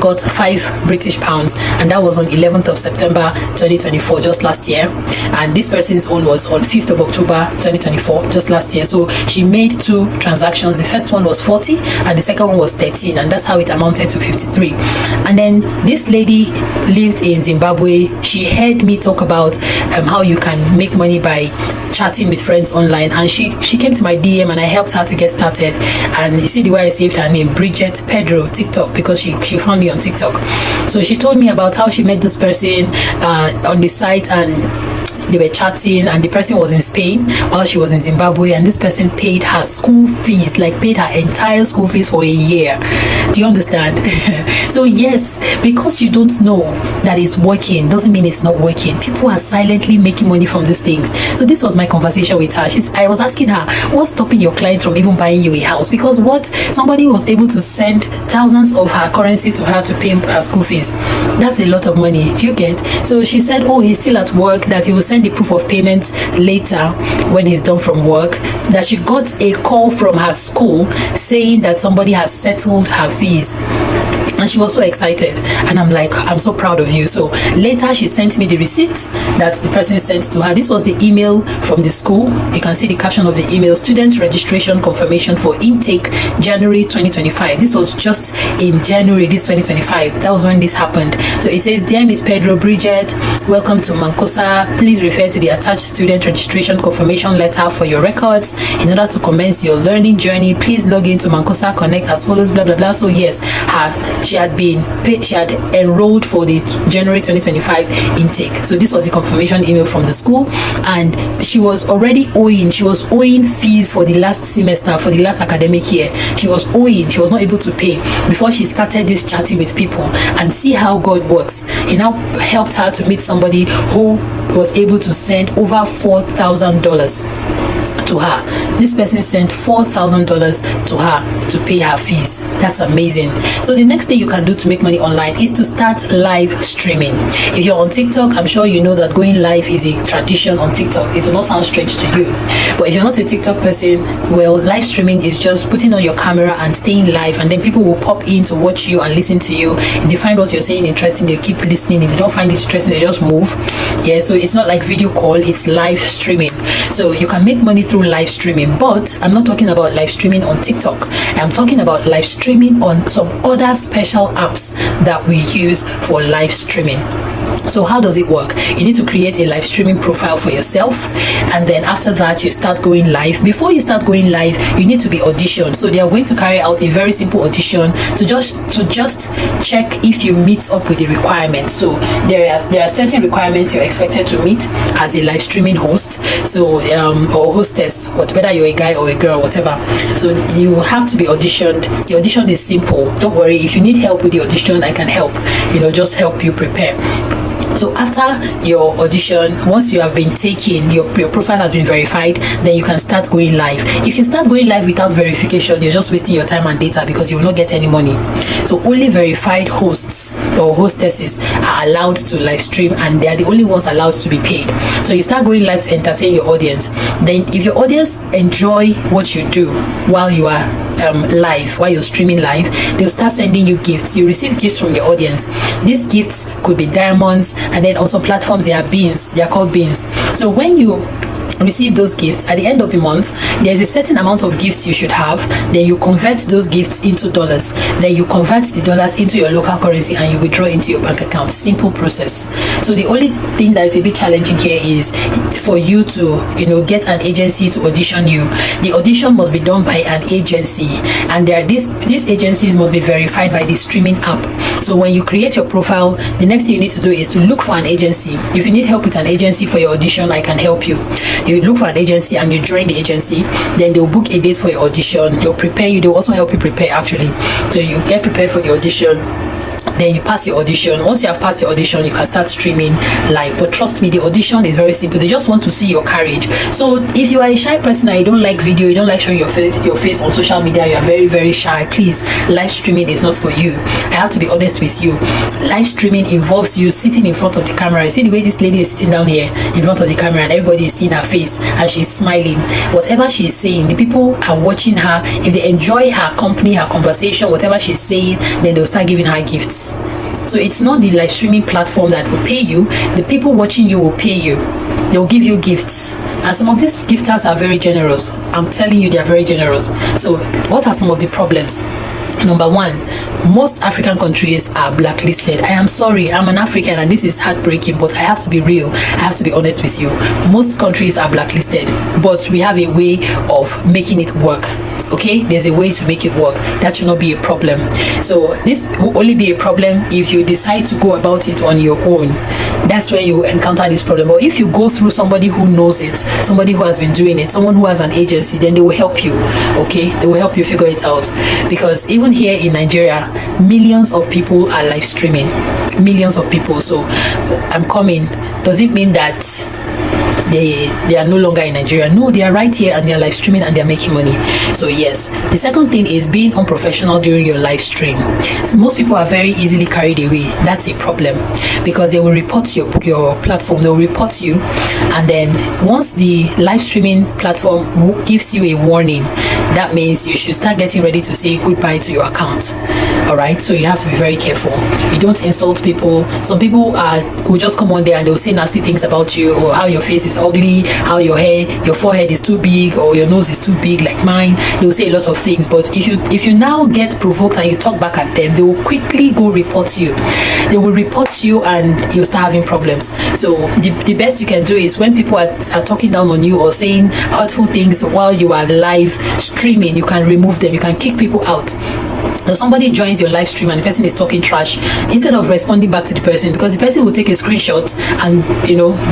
got 5 British pounds, and that was on 11th of September 2024, just last year. And this person's own was on 5th of October 2024, just last year. So she made 2 transactions. The first one was 40 and the second one was 13, and that's how it amounted to 53. And then this lady lived in Zimbabwe. She heard me talk about how you can make money by chatting with friends online, and she came to my DM and I helped her to get started. And you see the way I saved her name, Bridget Pedro TikTok, because she found me on TikTok. So she told me about how she met this person on the site, and they were chatting, and the person was in Spain while she was in Zimbabwe, and this person paid her school fees, like paid her entire school fees for a year. Do you understand? So yes, because you don't know that it's working doesn't mean it's not working. People are silently making money from these things. So this was my conversation with her. I was asking her, what's stopping your client from even buying you a house? Because somebody was able to send thousands of her currency to her to pay her school fees. That's a lot of money. Do you get? So she said, oh, he's still at work, that he will send the proof of payment later when he's done from work. That she got a call from her school saying that somebody has settled her fees, and she was so excited. And I'm like, I'm so proud of you. So later she sent me the receipt that the person sent to her. This was the email from the school. You can see the caption of the email: student registration confirmation for intake January 2025. This was just in January this 2025. That was when this happened. So it says, dear Miss Pedro Bridget, welcome to Mancosa. Please refer to the attached student registration confirmation letter for your records. In order to commence your learning journey, please log into Mancosa Connect as follows, blah blah blah. So yes, she had enrolled for the January 2025 intake. So this was the confirmation email from the school, and she was already owing. She was owing fees for the last semester, for the last academic year. She was owing. She was not able to pay before she started this chatting with people. And see how God works. He now helped her to meet somebody who was able to send over $4,000 to her. This person sent $4,000 to her to pay her fees. That's amazing. So the next thing you can do to make money online is to start live streaming. If you're on TikTok, I'm sure you know that going live is a tradition on TikTok. It will not sound strange to you, but if you're not a TikTok person, well, live streaming is just putting on your camera and staying live, and then people will pop in to watch you and listen to you. If they find what you're saying interesting, they keep listening. If they don't find it interesting, they just move. Yeah, so it's not like video call, it's live streaming. So you can make money through live streaming, but I'm not talking about live streaming on TikTok. I'm talking about live streaming on some other special apps that we use for live streaming. So how does it work? You need to create a live streaming profile for yourself, and then after that you start going live. Before you start going live, you need to be auditioned. So they are going to carry out a very simple audition to just check if you meet up with the requirements. So there are certain requirements you're expected to meet as a live streaming host, so or hostess, whether you're a guy or a girl, whatever. So you have to be auditioned. The audition is simple. Don't worry, if you need help with the audition, I can help, just help you prepare. So after your audition, once you have been taken, your profile has been verified, then you can start going live. If you start going live without verification, you're just wasting your time and data because you will not get any money. So only verified hosts or hostesses are allowed to live stream, and they are the only ones allowed to be paid. So you start going live to entertain your audience. Then if your audience enjoy what you do while you are live, while you're streaming live, they'll start sending you gifts. You receive gifts from your audience. These gifts could be diamonds, and then also platforms, they are beans. They are called beans. So when you receive those gifts at the end of the month, there's a certain amount of gifts you should have. Then you convert those gifts into dollars. Then you convert the dollars into your local currency and you withdraw into your bank account. Simple process. So the only thing that is a bit challenging here is for you to get an agency to audition you. The audition must be done by an agency, and these agencies must be verified by the streaming app. So when you create your profile, the next thing you need to do is to look for an agency. If you need help with an agency for your audition, I can help you. You look for an agency and you join the agency, then they'll book a date for your audition. They'll prepare you. They'll also help you prepare, actually. So you get prepared for the audition. Then you pass your audition. Once you have passed your audition, you can start streaming live. But trust me, the audition is very simple. They just want to see your courage. So if you are a shy person and you don't like video, you don't like showing your face on social media, you are very, very shy, please, live streaming is not for you. I have to be honest with you. Live streaming involves you sitting in front of the camera. You see the way this lady is sitting down here in front of the camera, and everybody is seeing her face and she's smiling. Whatever she's saying, the people are watching her. If they enjoy her company, her conversation, whatever she's saying, then they'll start giving her gifts. So it's not the live streaming platform that will pay you. The people watching you will pay you. They'll give you gifts, and some of these gifters are very generous. I'm telling you, they are very generous. So what are some of the problems? Number one, most African countries are blacklisted. I am sorry, I'm an African and this is heartbreaking, but I have to be real. I have to be honest with you. Most countries are blacklisted, but we have a way of making it work. Okay, there's a way to make it work. That should not be a problem. So this will only be a problem if you decide to go about it on your own. That's when you encounter this problem. Or if you go through somebody who knows it, somebody who has been doing it, someone who has an agency, then they will help you. Okay, they will help you figure it out. Because even here in Nigeria, millions of people are live streaming. Millions of people. So I'm coming. Does it mean that they are no longer in Nigeria? No, they are right here and they are live streaming and they are making money. So yes, the second thing is being unprofessional during your live stream. So most people are very easily carried away. That's a problem because they will report your platform. They will report you, and then once the live streaming platform gives you a warning, that means you should start getting ready to say goodbye to your account. All right, so you have to be very careful. You don't insult people. Some people will just come on there and they'll say nasty things about you, or how your face is ugly, how your forehead is too big, or your nose is too big like mine. They will say a lot of things. But if you now get provoked and you talk back at them, they will quickly go report you. They will report you and you'll start having problems. So the best you can do is when people are talking down on you or saying hurtful things while you are live streaming, you can remove them. You can kick people out. So somebody joins your live stream and the person is talking trash, instead of responding back to the person, because the person will take a screenshot and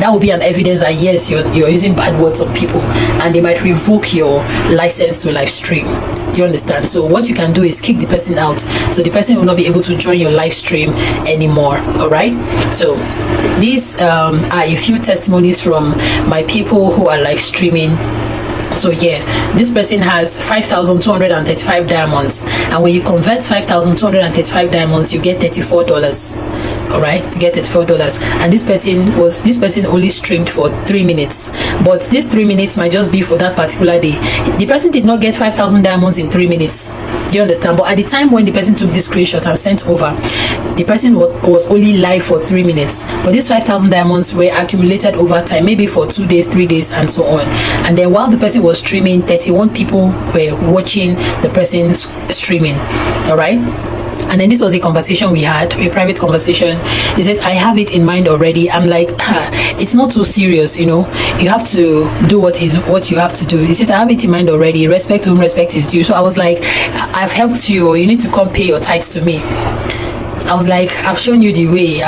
that will be an evidence that yes, you're using bad words on people, and they might revoke your license to live stream. Do you understand? So what you can do is kick the person out, so the person will not be able to join your live stream anymore. All right, so these are a few testimonies from my people who are live streaming. So yeah, this person has 5,235 diamonds, and when you convert 5,235 diamonds, you get $34. All right, you get $34. And this person only streamed for 3 minutes, but these 3 minutes might just be for that particular day. The person did not get 5,000 diamonds in 3 minutes. Do you understand? But at the time when the person took this screenshot and sent over, the person was only live for 3 minutes, but these 5,000 diamonds were accumulated over time, maybe for 2 days, 3 days, and so on. And then while the person was streaming, 31 people were watching the person streaming. All right, And then this was a conversation we had, a private conversation. He said, I have it in mind already. I'm like, it's not too serious, you know. You have to do what you have to do. He said, I have it in mind already. Respect whom respect is due. So I was like, I've helped you. You need to come pay your tithes to me. I was like, I've shown you the way.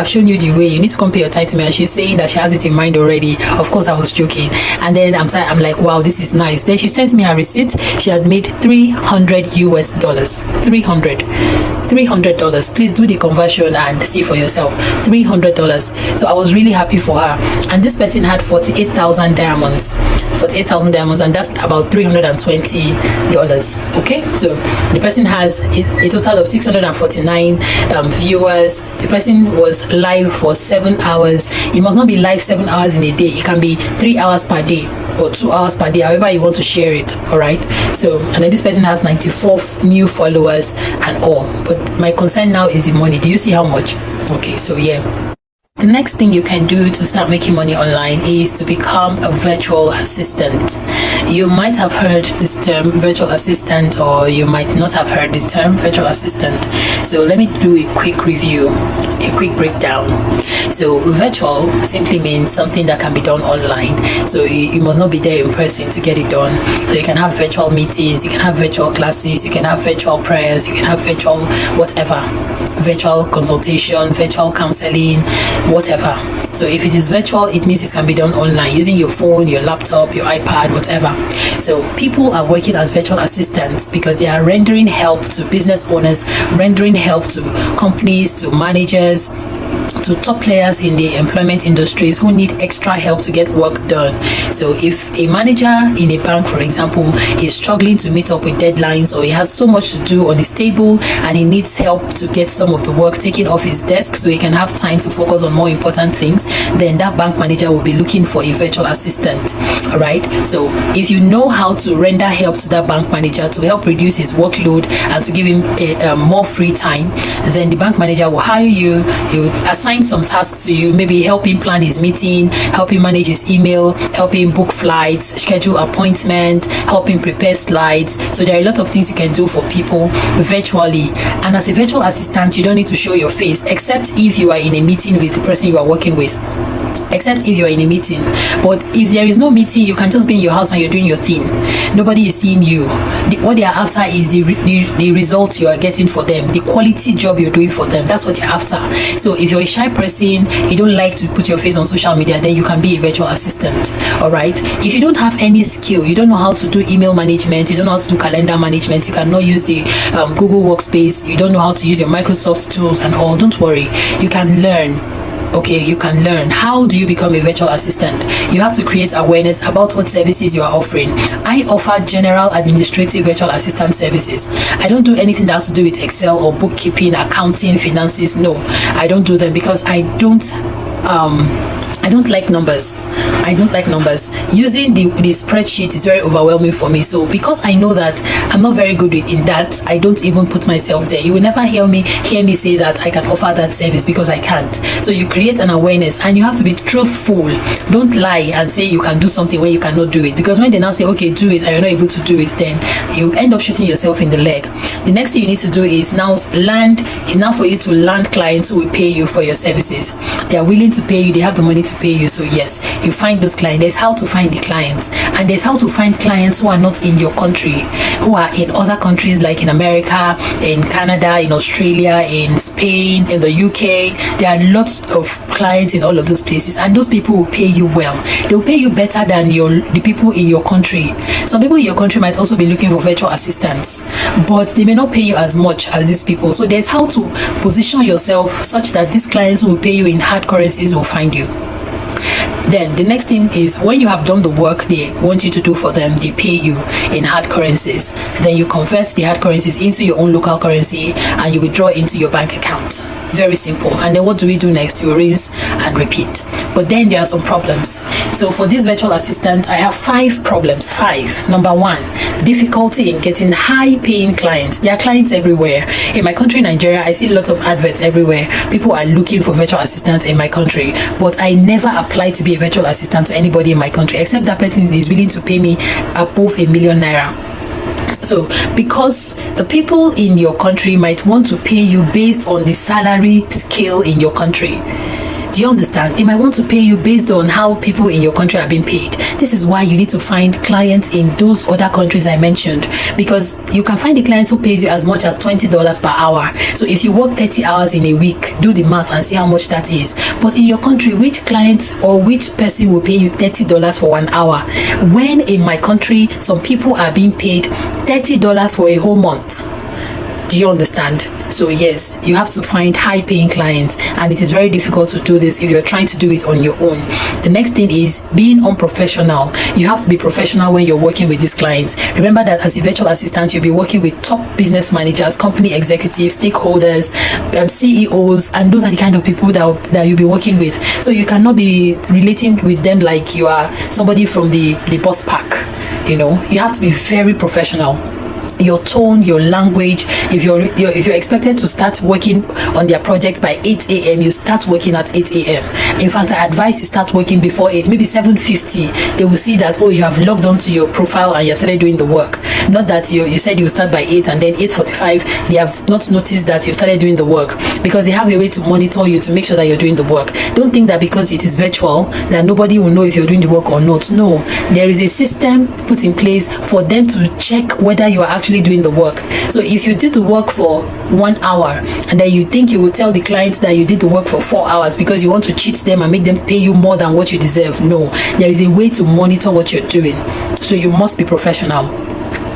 You need to come pay your tithe to me. And she's saying that she has it in mind already. Of course, I was joking. And then I'm like, wow, this is nice. Then she sent me a receipt. She had made $300 US. $300. Please do the conversion and see for yourself. $300. So I was really happy for her. And this person had 48,000 diamonds. And that's about $320. Okay, so the person has a total of 649 viewers. The person was live for 7 hours. It must not be live 7 hours in a day. It can be 3 hours per day or 2 hours per day, however you want to share it. All right, so and then this person has 94 new followers and all. But my concern now is the money. Do you see how much? Okay, so yeah. The next thing you can do to start making money online is to become a virtual assistant. You might have heard this term virtual assistant, or you might not have heard the term virtual assistant. So let me do a quick review, a quick breakdown. So virtual simply means something that can be done online. So you must not be there in person to get it done. So you can have virtual meetings, you can have virtual classes, you can have virtual prayers, you can have virtual whatever, virtual consultation, virtual counseling, whatever. So if it is virtual, it means it can be done online using your phone, your laptop, your iPad, whatever. So people are working as virtual assistants because they are rendering help to business owners, rendering help to companies, to managers, to top players in the employment industries who need extra help to get work done. So if a manager in a bank, for example, is struggling to meet up with deadlines, or he has so much to do on his table and he needs help to get some of the work taken off his desk so he can have time to focus on more important things, then that bank manager will be looking for a virtual assistant. All right, so if you know how to render help to that bank manager to help reduce his workload and to give him a more free time, then the bank manager will hire you. You assign some tasks to you, maybe help him plan his meeting, help him manage his email, help him book flights, schedule appointments, help him prepare slides. So there are a lot of things you can do for people virtually. And as a virtual assistant, you don't need to show your face, except if you are in a meeting with the person you are working with. Except if you're in a meeting. But if there is no meeting, you can just be in your house and you're doing your thing. Nobody is seeing you. What they are after is the result you are getting for them, the quality job you're doing for them. That's what you're after. So if you're a shy person, you don't like to put your face on social media, then you can be a virtual assistant. All right, if you don't have any skill, you don't know how to do email management, you don't know how to do calendar management, you cannot use the Google Workspace, you don't know how to use your Microsoft tools and all, don't worry, you can learn. Okay, you can learn. How do you become a virtual assistant? You have to create awareness about what services you are offering. I offer general administrative virtual assistant services. I don't do anything that has to do with Excel or bookkeeping, accounting, finances. No, I don't do them because I don't like numbers. Using the spreadsheet is very overwhelming for me. So because I know that I'm not very good in that, I don't even put myself there. You will never hear me say that I can offer that service, because I can't. So you create an awareness and you have to be truthful. Don't lie and say you can do something when you cannot do it, because when they now say, okay, do it, and you're not able to do it, then you end up shooting yourself in the leg. The next thing you need to do is now for you to land clients who will pay you for your services. They are willing to pay you, they have the money to pay you. So yes, you find those clients. There's how to find the clients, and there's how to find clients who are not in your country, who are in other countries like in America, in Canada, in Australia, in Spain, in the UK. There are lots of clients in all of those places, and those people will pay you well. They will pay you better than the people in your country. Some people in your country might also be looking for virtual assistants, but they may not pay you as much as these people. So there's how to position yourself such that these clients who will pay you in hard currencies will find you. Then the next thing is, when you have done the work they want you to do for them, they pay you in hard currencies. Then you convert the hard currencies into your own local currency and you withdraw into your bank account. Very simple. And then what do we do next? You rinse and repeat. But then there are some problems. So for this virtual assistant, I have 5 problems. 5. Number 1, difficulty in getting high paying clients. There are clients everywhere. In my country, Nigeria, I see lots of adverts everywhere. People are looking for virtual assistants in my country, but I never apply to be a virtual assistant to anybody in my country, except that person is willing to pay me above ₦1 million. So because the people in your country might want to pay you based on the salary scale in your country. Do you understand? They might want to pay you based on how people in your country are being paid. This is why you need to find clients in those other countries I mentioned, because you can find the client who pays you as much as $20 per hour. So if you work 30 hours in a week, do the math and see how much that is. But in your country, which client or which person will pay you $30 for 1 hour? When in my country, some people are being paid $30 for a whole month. Do you understand? So yes, you have to find high-paying clients, and it is very difficult to do this if you're trying to do it on your own. The next thing is being unprofessional. You have to be professional when you're working with these clients. Remember that as a virtual assistant, you'll be working with top business managers, company executives, stakeholders, CEOs, and those are the kind of people that you'll be working with. So you cannot be relating with them like you are somebody from the bus park. You know, you have to be very professional. Your tone, your language. If you're expected to start working on their projects by 8 a.m., you start working at 8 a.m. In fact, I advise you start working before 8, maybe 7:50. They will see that, oh, you have logged onto your profile and you have started doing the work. Not that you said you start by 8 and then 8:45 they have not noticed that you started doing the work, because they have a way to monitor you to make sure that you're doing the work. Don't think that because it is virtual that nobody will know if you're doing the work or not. No, there is a system put in place for them to check whether you are actually doing the work. So if you did the work for 1 hour and then you think you will tell the client that you did the work for 4 hours because you want to cheat them and make them pay you more than what you deserve, no, there is a way to monitor what you're doing. So you must be professional.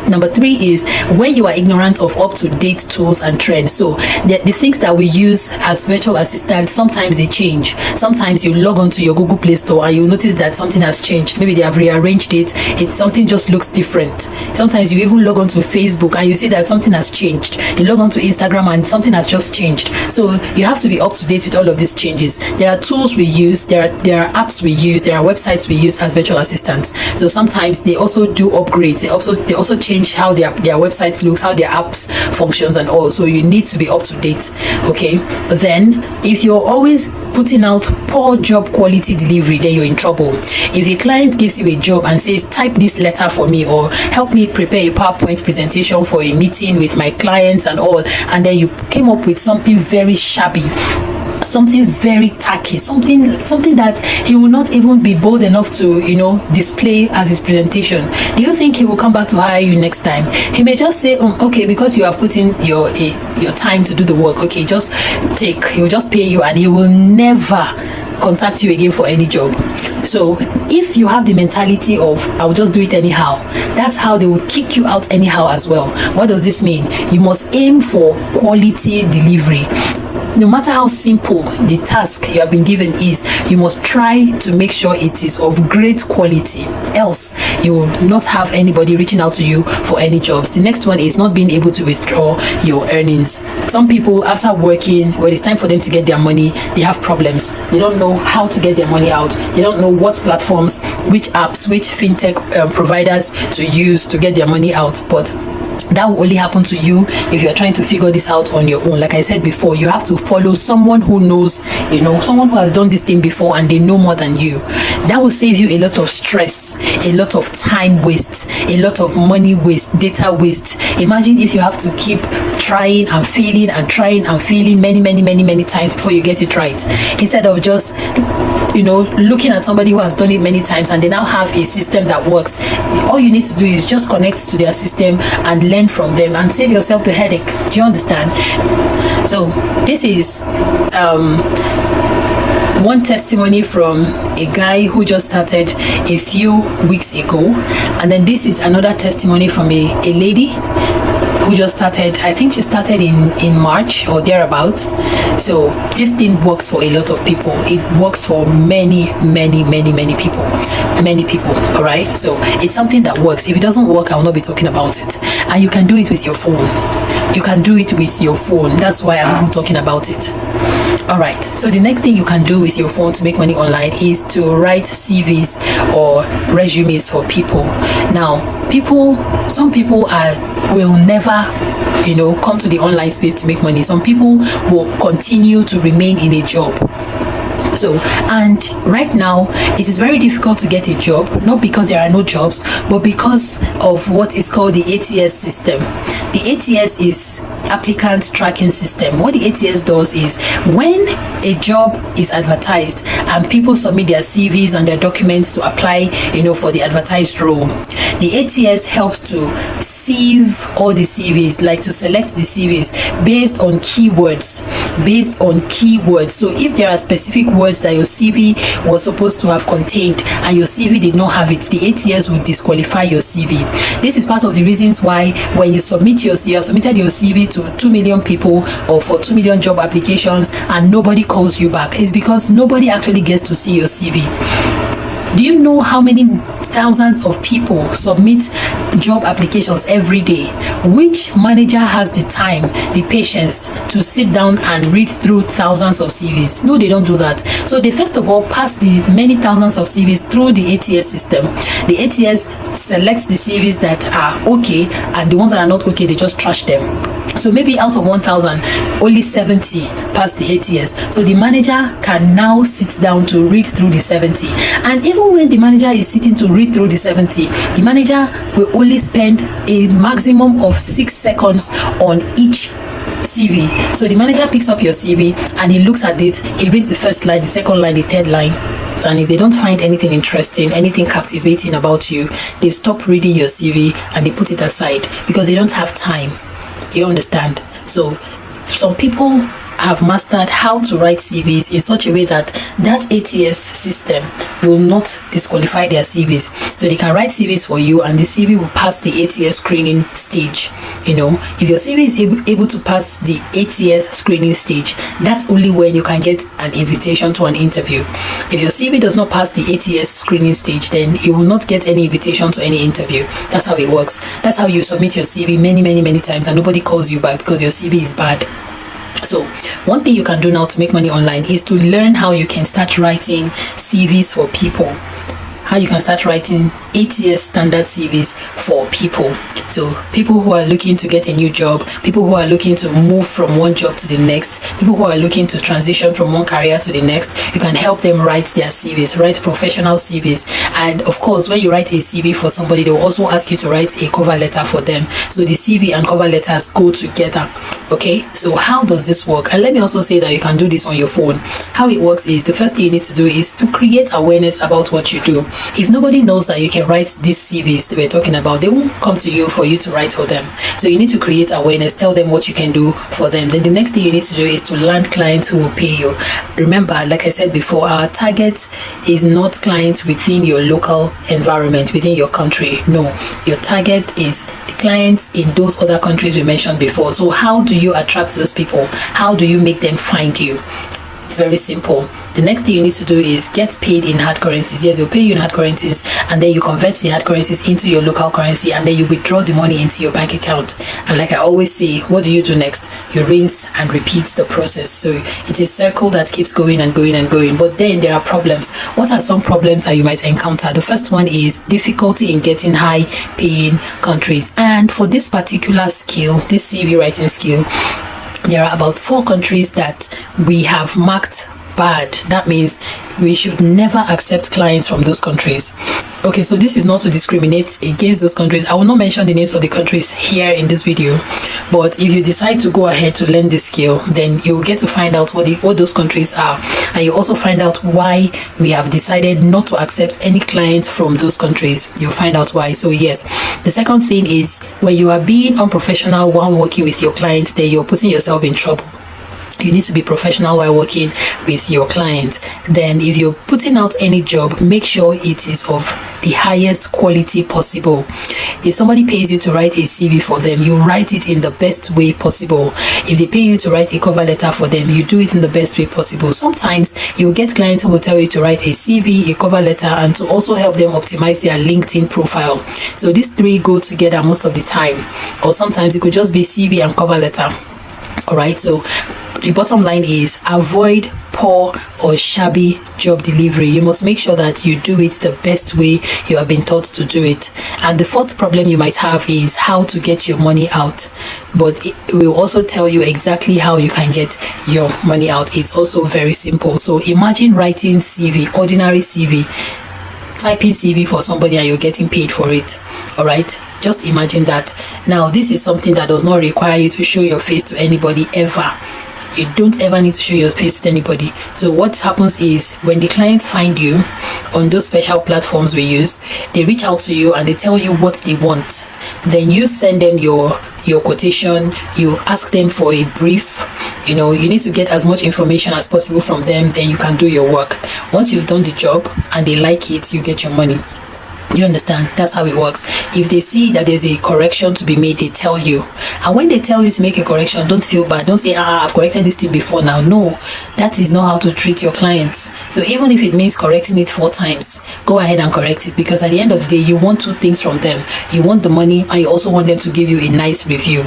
Number 3 is when you are ignorant of up-to-date tools and trends. So the things that we use as virtual assistants, sometimes they change. Sometimes you log onto your Google Play Store and you notice that something has changed. Maybe they have rearranged it. Something just looks different. Sometimes you even log onto Facebook and you see that something has changed. You log onto Instagram and something has just changed. So you have to be up to date with all of these changes. There are tools we use, there are apps we use, there are websites we use as virtual assistants. So sometimes they also do upgrades. They also change how their website looks, how their apps functions and all. So you need to be up to date. Okay, then if you're always putting out poor job quality delivery, then you're in trouble. If a client gives you a job and says type this letter for me or help me prepare a PowerPoint presentation for a meeting with my clients and all, and then you came up with something very shabby, something very tacky, something that he will not even be bold enough to display as his presentation, do you think he will come back to hire you next time? He may just say, okay, because you have put in your time to do the work, okay, just take. He will just pay you and he will never contact you again for any job. So if you have the mentality of I'll just do it anyhow, that's how they will kick you out anyhow as well. What does this mean? You must aim for quality delivery. No matter how simple the task you have been given is, you must try to make sure it is of great quality. Else, you will not have anybody reaching out to you for any jobs. The next one is not being able to withdraw your earnings. Some people, after working, when it's time for them to get their money, they have problems. They don't know how to get their money out. They don't know what platforms, which apps, which fintech providers to use to get their money out. But that will only happen to you if you're trying to figure this out on your own. Like I said before, you have to follow someone who knows, someone who has done this thing before and they know more than you. That will save you a lot of stress, a lot of time waste, a lot of money waste, data waste. Imagine if you have to keep trying and failing and trying and failing many times before you get it right, instead of just looking at somebody who has done it many times and they now have a system that works. All you need to do is just connect to their system and learn from them and save yourself the headache. Do you understand? So this is one testimony from a guy who just started a few weeks ago, and then this is another testimony from a lady who just started. I think she started in March or thereabout. So this thing works for a lot of people. It works for many people. All right, so it's something that works. If it doesn't work, I will not be talking about it. And you can do it with your phone. You can do it with your phone. That's why I'm even talking about it. All right, so the next thing you can do with your phone to make money online is to write CVs or resumes for people. Now, some people will never come to the online space to make money. Some people will continue to remain in a job. So, and right now it is very difficult to get a job, not because there are no jobs, but because of what is called the ATS system. The ATS is applicant tracking system. What the ATS does is, when a job is advertised and people submit their CVs and their documents to apply, for the advertised role, the ATS helps to sieve all the CVs, like to select the CVs based on keywords. So if there are specific words that your CV was supposed to have contained and your CV did not have it, the ATS will disqualify your CV. This is part of the reasons why when you submitted your CV to 2 million people or for 2 million job applications and nobody calls you back, is because nobody actually gets to see your CV. Do you know how many thousands of people submit job applications every day? Which manager has the time, the patience to sit down and read through thousands of CVs? No, they don't do that. So they first of all pass the many thousands of CVs through the ATS system. The ATS selects the CVs that are okay, and the ones that are not okay, they just trash them. So maybe out of 1,000, only 70 pass the ATS. So the manager can now sit down to read through the 70. And even when the manager is sitting to read through the 70, the manager will only spend a maximum of 6 seconds on each CV. So the manager picks up your CV and he looks at it, he reads the first line, the second line, the third line. And if they don't find anything interesting, anything captivating about you, they stop reading your CV and they put it aside because they don't have time. You understand? So some people have mastered how to write CVs in such a way that ATS system will not disqualify their CVs. So they can write CVs for you and the CV will pass the ATS screening stage. If your CV is able to pass the ATS screening stage, that's only when you can get an invitation to an interview. If your CV does not pass the ATS screening stage, then you will not get any invitation to any interview. That's how it works. That's how you submit your CV many times and nobody calls you back because your CV is bad. So one thing you can do now to make money online is to learn how you can start writing CVs for people. How you can start writing ATS standard CVs for people. So people who are looking to get a new job, people who are looking to move from one job to the next, people who are looking to transition from one career to the next, you can help them write their CVs, write professional CVs. And of course, when you write a CV for somebody, they will also ask you to write a cover letter for them. So the CV and cover letters go together. Okay, so how does this work? And let me also say that you can do this on your phone. How it works is, the first thing you need to do is to create awareness about what you do. If nobody knows that you can write these CVs that we're talking about, they won't come to you for you to write for them. So you need to create awareness, tell them what you can do for them. Then the next thing you need to do is to land clients who will pay you. Remember, like I said before, our target is not clients within your local environment, within your country. No, your target is the clients in those other countries we mentioned before. So how do you attract those people? How do you make them find you? It's very simple. The next thing you need to do is get paid in hard currencies. Yes, they'll pay you in hard currencies, and then you convert the hard currencies into your local currency, and then you withdraw the money into your bank account. And like I always say, what do you do next? You rinse and repeat the process. So it's a circle that keeps going and going and going. But then there are problems. What are some problems that you might encounter? The first one is difficulty in getting high paying countries. And for this particular skill, this CV writing skill, there are about 4 countries that we have marked bad. That means we should never accept clients from those countries. Okay, so this is not to discriminate against those countries. I will not mention the names of the countries here in this video, but if you decide to go ahead to learn this skill, then you will get to find out what those countries are, and you also find out why we have decided not to accept any clients from those countries. You'll find out why. So yes, the second thing is, when you are being unprofessional while working with your clients, then you're putting yourself in trouble. You need to be professional while working with your clients. Then if you're putting out any job, make sure it is of the highest quality possible. If somebody pays you to write a CV for them, you write it in the best way possible. If they pay you to write a cover letter for them, you do it in the best way possible. Sometimes you will get clients who will tell you to write a CV, a cover letter, and to also help them optimize their LinkedIn profile. So these 3 go together most of the time. Or sometimes it could just be CV and cover letter. All right, so The bottom line is avoid poor or shabby job delivery. You must make sure that you do it the best way you have been taught to do it. And the fourth problem you might have is how to get your money out, but it will also tell you exactly how you can get your money out. It's also very simple. So imagine writing CV, ordinary CV, typing CV for somebody, and you're getting paid for it. All right, just imagine that. Now this is something that does not require you to show your face to anybody ever. You don't ever need to show your face to anybody. So what happens is, when the clients find you on those special platforms we use, they reach out to you and they tell you what they want. Then you send them your quotation, you ask them for a brief. You know, you need to get as much information as possible from them, then you can do your work. Once you've done the job and they like it, you get your money. You understand? That's how it works. If they see that there's a correction to be made, they tell you. And when they tell you to make a correction, don't feel bad. Don't say, I've corrected this thing before now. No, that is not how to treat your clients. So even if it means correcting it 4 times, go ahead and correct it, because at the end of the day, you want 2 things from them. You want the money, and you also want them to give you a nice review.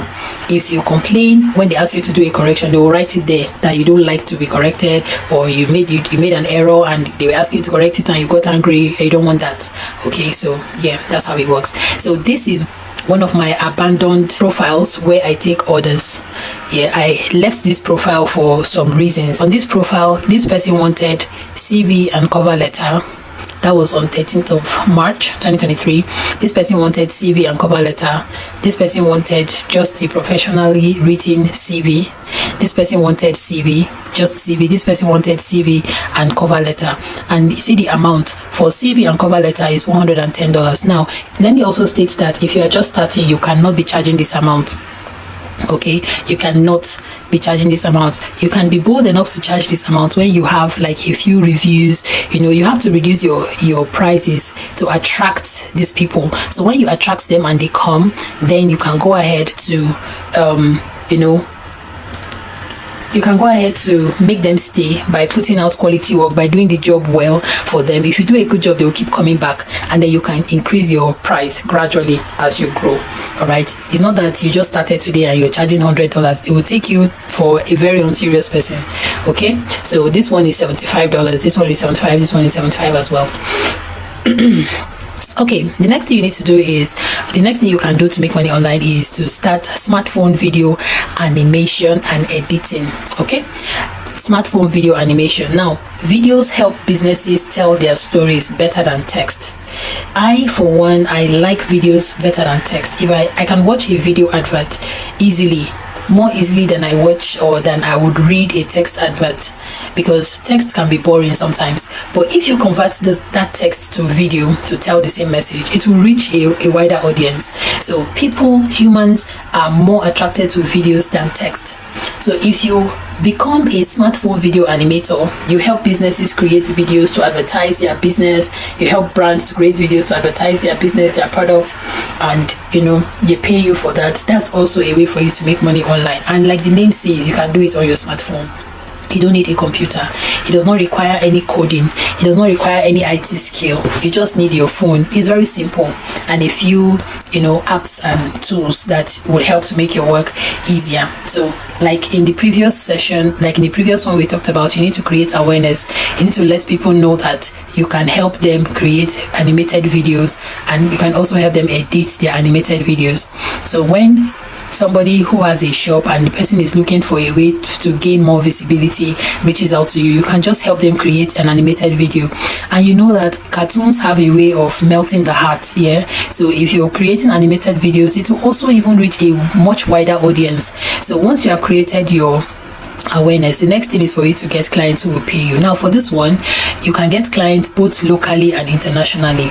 If you complain when they ask you to do a correction, they will write it there that you don't like to be corrected, or you made an error and they were asking you to correct it and you got angry. You don't want that. Okay, so yeah, that's how it works. So this is one of my abandoned profiles where I take orders. Yeah, I left this profile for some reasons. On this profile, this person wanted CV and cover letter. That was on 13th of March 2023. This person wanted CV and cover letter. This person wanted just the professionally written CV. This person wanted CV, just CV. This person wanted CV and cover letter. And you see the amount for CV and cover letter is $110. Now, let me also state that if you are just starting, you cannot be charging this amount. Okay, you cannot be charging this amount. You can be bold enough to charge this amount when you have like a few reviews. You know, you have to reduce your prices to attract these people. So when you attract them and they come, then you can go ahead to you can go ahead to make them stay by putting out quality work, by doing the job well for them. If you do a good job, they will keep coming back, and then you can increase your price gradually as you grow. All right, it's not that you just started today and you're charging $100. It will take you for a very unserious person. Okay, so this one is $75, this one is $75, this one is $75 as well. Okay, the next thing you can do to make money online is to start smartphone video animation and editing. Okay, smartphone video animation. Now, videos help businesses tell their stories better than text. I, for one, I like videos better than text. If I can watch a video advert more easily than I watch or than I would read a text advert, because text can be boring sometimes. But if you convert that text to video to tell the same message, it will reach a wider audience. So humans are more attracted to videos than text. So if you become a smartphone video animator, you help businesses create videos to advertise their business. You help brands to create videos to advertise their business, their product, and they pay you for that. That's also a way for you to make money online. And like the name says, you can do it on your smartphone. You don't need a computer. It does not require any coding. It does not require any IT skill. You just need your phone. It's very simple, and a few apps and tools that would help to make your work easier. So like in the previous one we talked about, you need to create awareness. You need to let people know that you can help them create animated videos, and you can also help them edit their animated videos. So when somebody who has a shop and the person is looking for a way to gain more visibility reaches out to you, you can just help them create an animated video. And you know that cartoons have a way of melting the heart. Yeah, so if you're creating animated videos, it will also even reach a much wider audience. So once you have created your awareness, the next thing is for you to get clients who will pay you. Now for this one, you can get clients both locally and internationally.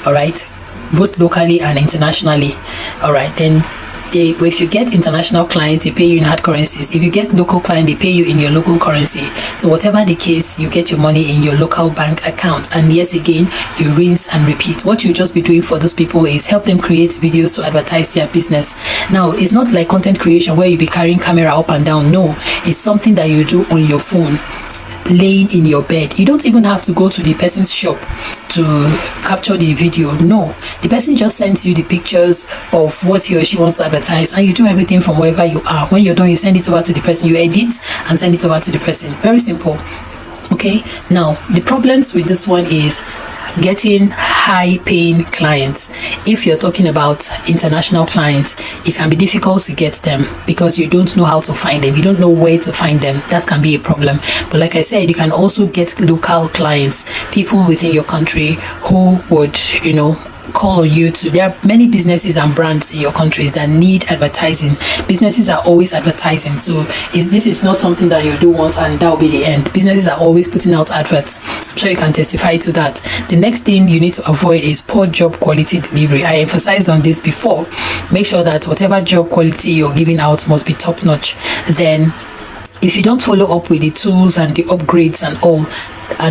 All right, both locally and internationally. All right, then if you get international clients, they pay you in hard currencies. If you get local clients, they pay you in your local currency. So whatever the case, you get your money in your local bank account. And yes, again, you rinse and repeat. What you just be doing for those people is help them create videos to advertise their business. Now, it's not like content creation where you be carrying camera up and down. No, it's something that you do on your phone. laying in your bed. You don't even have to go to the person's shop to capture the video. No, the person just sends you the pictures of what he or she wants to advertise, and you do everything from wherever you are. When you're done, you send it over to the person, you edit and send it over to the person. Very simple. Okay, now the problems with this one is getting high paying clients. If you're talking about international clients, it can be difficult to get them because you don't know how to find them, you don't know where to find them. That can be a problem. But like I said, you can also get local clients, people within your country who would, you know, call on you to. There are many businesses and brands in your countries that need advertising. Businesses are always advertising, so this is not something that you do once and that will be the end. Businesses are always putting out adverts. I'm sure you can testify to that. The next thing you need to avoid is poor job quality delivery. I emphasized on this before. Make sure that whatever job quality you're giving out must be top notch. Then if you don't follow up with the tools and the upgrades and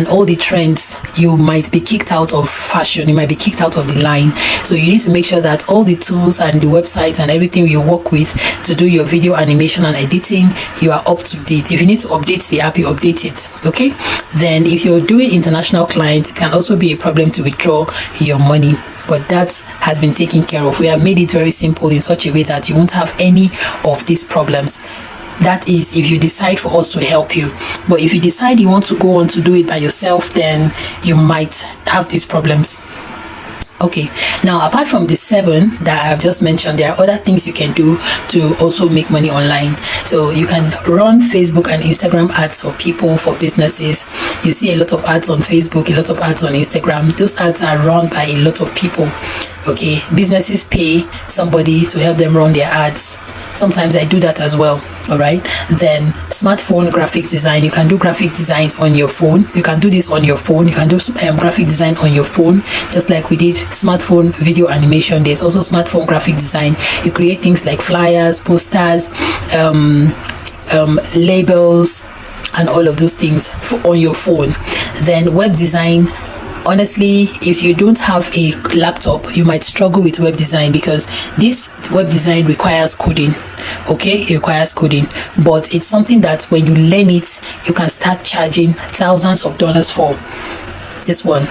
all the trends, you might be kicked out of fashion, you might be kicked out of the line. So you need to make sure that all the tools and the websites and everything you work with to do your video animation and editing, you are up to date. If you need to update the app, you update it. Okay, then if you're doing international clients, it can also be a problem to withdraw your money, but that has been taken care of. We have made it very simple in such a way that you won't have any of these problems. That is if you decide for us to help you. But if you decide you want to go on to do it by yourself, then you might have these problems. Okay, now apart from the 7 that I've just mentioned, there are other things you can do to also make money online. So you can run Facebook and Instagram ads for people, for businesses. You see a lot of ads on Facebook, a lot of ads on Instagram. Those ads are run by a lot of people. Okay, businesses pay somebody to help them run their ads. Sometimes I do that as well. All right, then smartphone graphics design. You can do graphic designs on your phone. You can do this on your phone. You can do graphic design on your phone, just like we did smartphone video animation. There's also smartphone graphic design. You create things like flyers, posters, labels, and all of those things on your phone. Then web design. Honestly, if you don't have a laptop, you might struggle with web design because this web design requires coding. Okay, it requires coding, but it's something that when you learn it, you can start charging thousands of dollars for this one.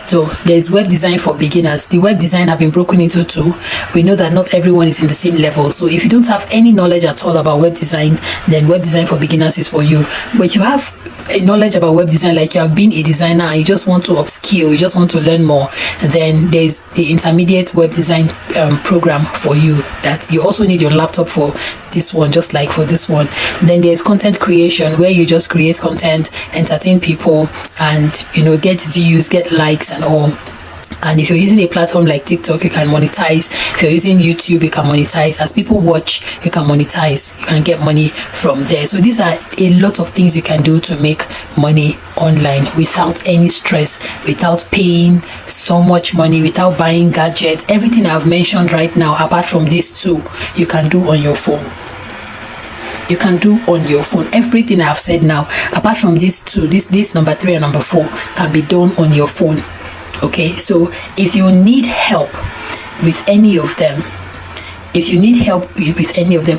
So there's web design for beginners. The web design have been broken into 2. We know that not everyone is in the same level. So if you don't have any knowledge at all about web design, then web design for beginners is for you. But if you have a knowledge about web design, like you have been a designer and you just want to upskill, you just want to learn more, then there's the intermediate web design program for you that you also need your laptop for. This one, just like for this one. Then there's content creation, where you just create content, entertain people, and you know, get views, get likes and all. And if you're using a platform like TikTok, you can monetize. If you're using YouTube, you can monetize. As people watch, you can monetize. You can get money from there. So these are a lot of things you can do to make money online without any stress, without paying so much money, without buying gadgets. Everything I've mentioned right now, apart from these 2, you can do on your phone. You can do on your phone. Everything I've said now, apart from these 2, this number 3 and number 4, can be done on your phone. Okay, so if you need help with any of them,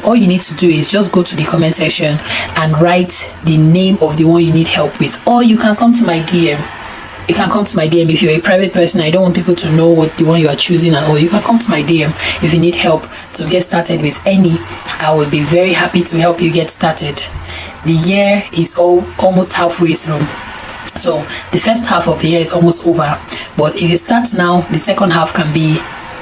all you need to do is just go to the comment section and write the name of the one you need help with, or you can come to my DM. You can come to my DM if you're a private person. I don't want people to know what the one you are choosing and all. You can come to my DM if you need help to get started with any. I would be very happy to help you get started. The year is almost halfway through. So the first half of the year is almost over, but if you start now, the second half can be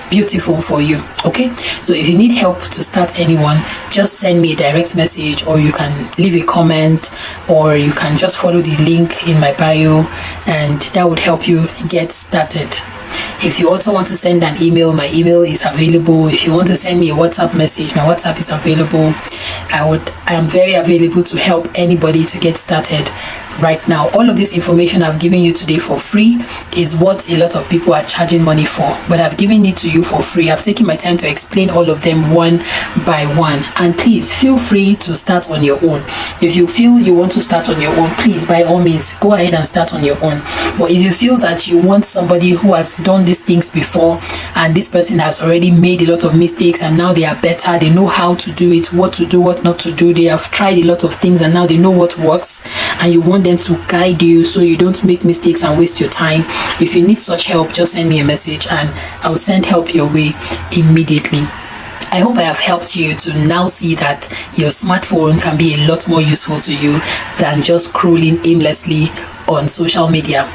beautiful for you. Okay, so if you need help to start anyone, just send me a direct message, or you can leave a comment, or you can just follow the link in my bio, and that would help you get started. If you also want to send an email, my email is available. If you want to send me a WhatsApp message, my WhatsApp is available. I am very available to help anybody to get started right now. All of this information I've given you today for free is what a lot of people are charging money for, but I've given it to you for free. I've taken my time to explain all of them one by one, and please feel free to start on your own. If you feel you want to start on your own, please, by all means, go ahead and start on your own. But if you feel that you want somebody who has done these things before, and this person has already made a lot of mistakes and now they are better, they know how to do it, what to do, what not to do, they have tried a lot of things and now they know what works, and you want them to guide you so you don't make mistakes and waste your time, if you need such help, just send me a message and I'll send help your way immediately. I hope I have helped you to now see that your smartphone can be a lot more useful to you than just scrolling aimlessly on social media.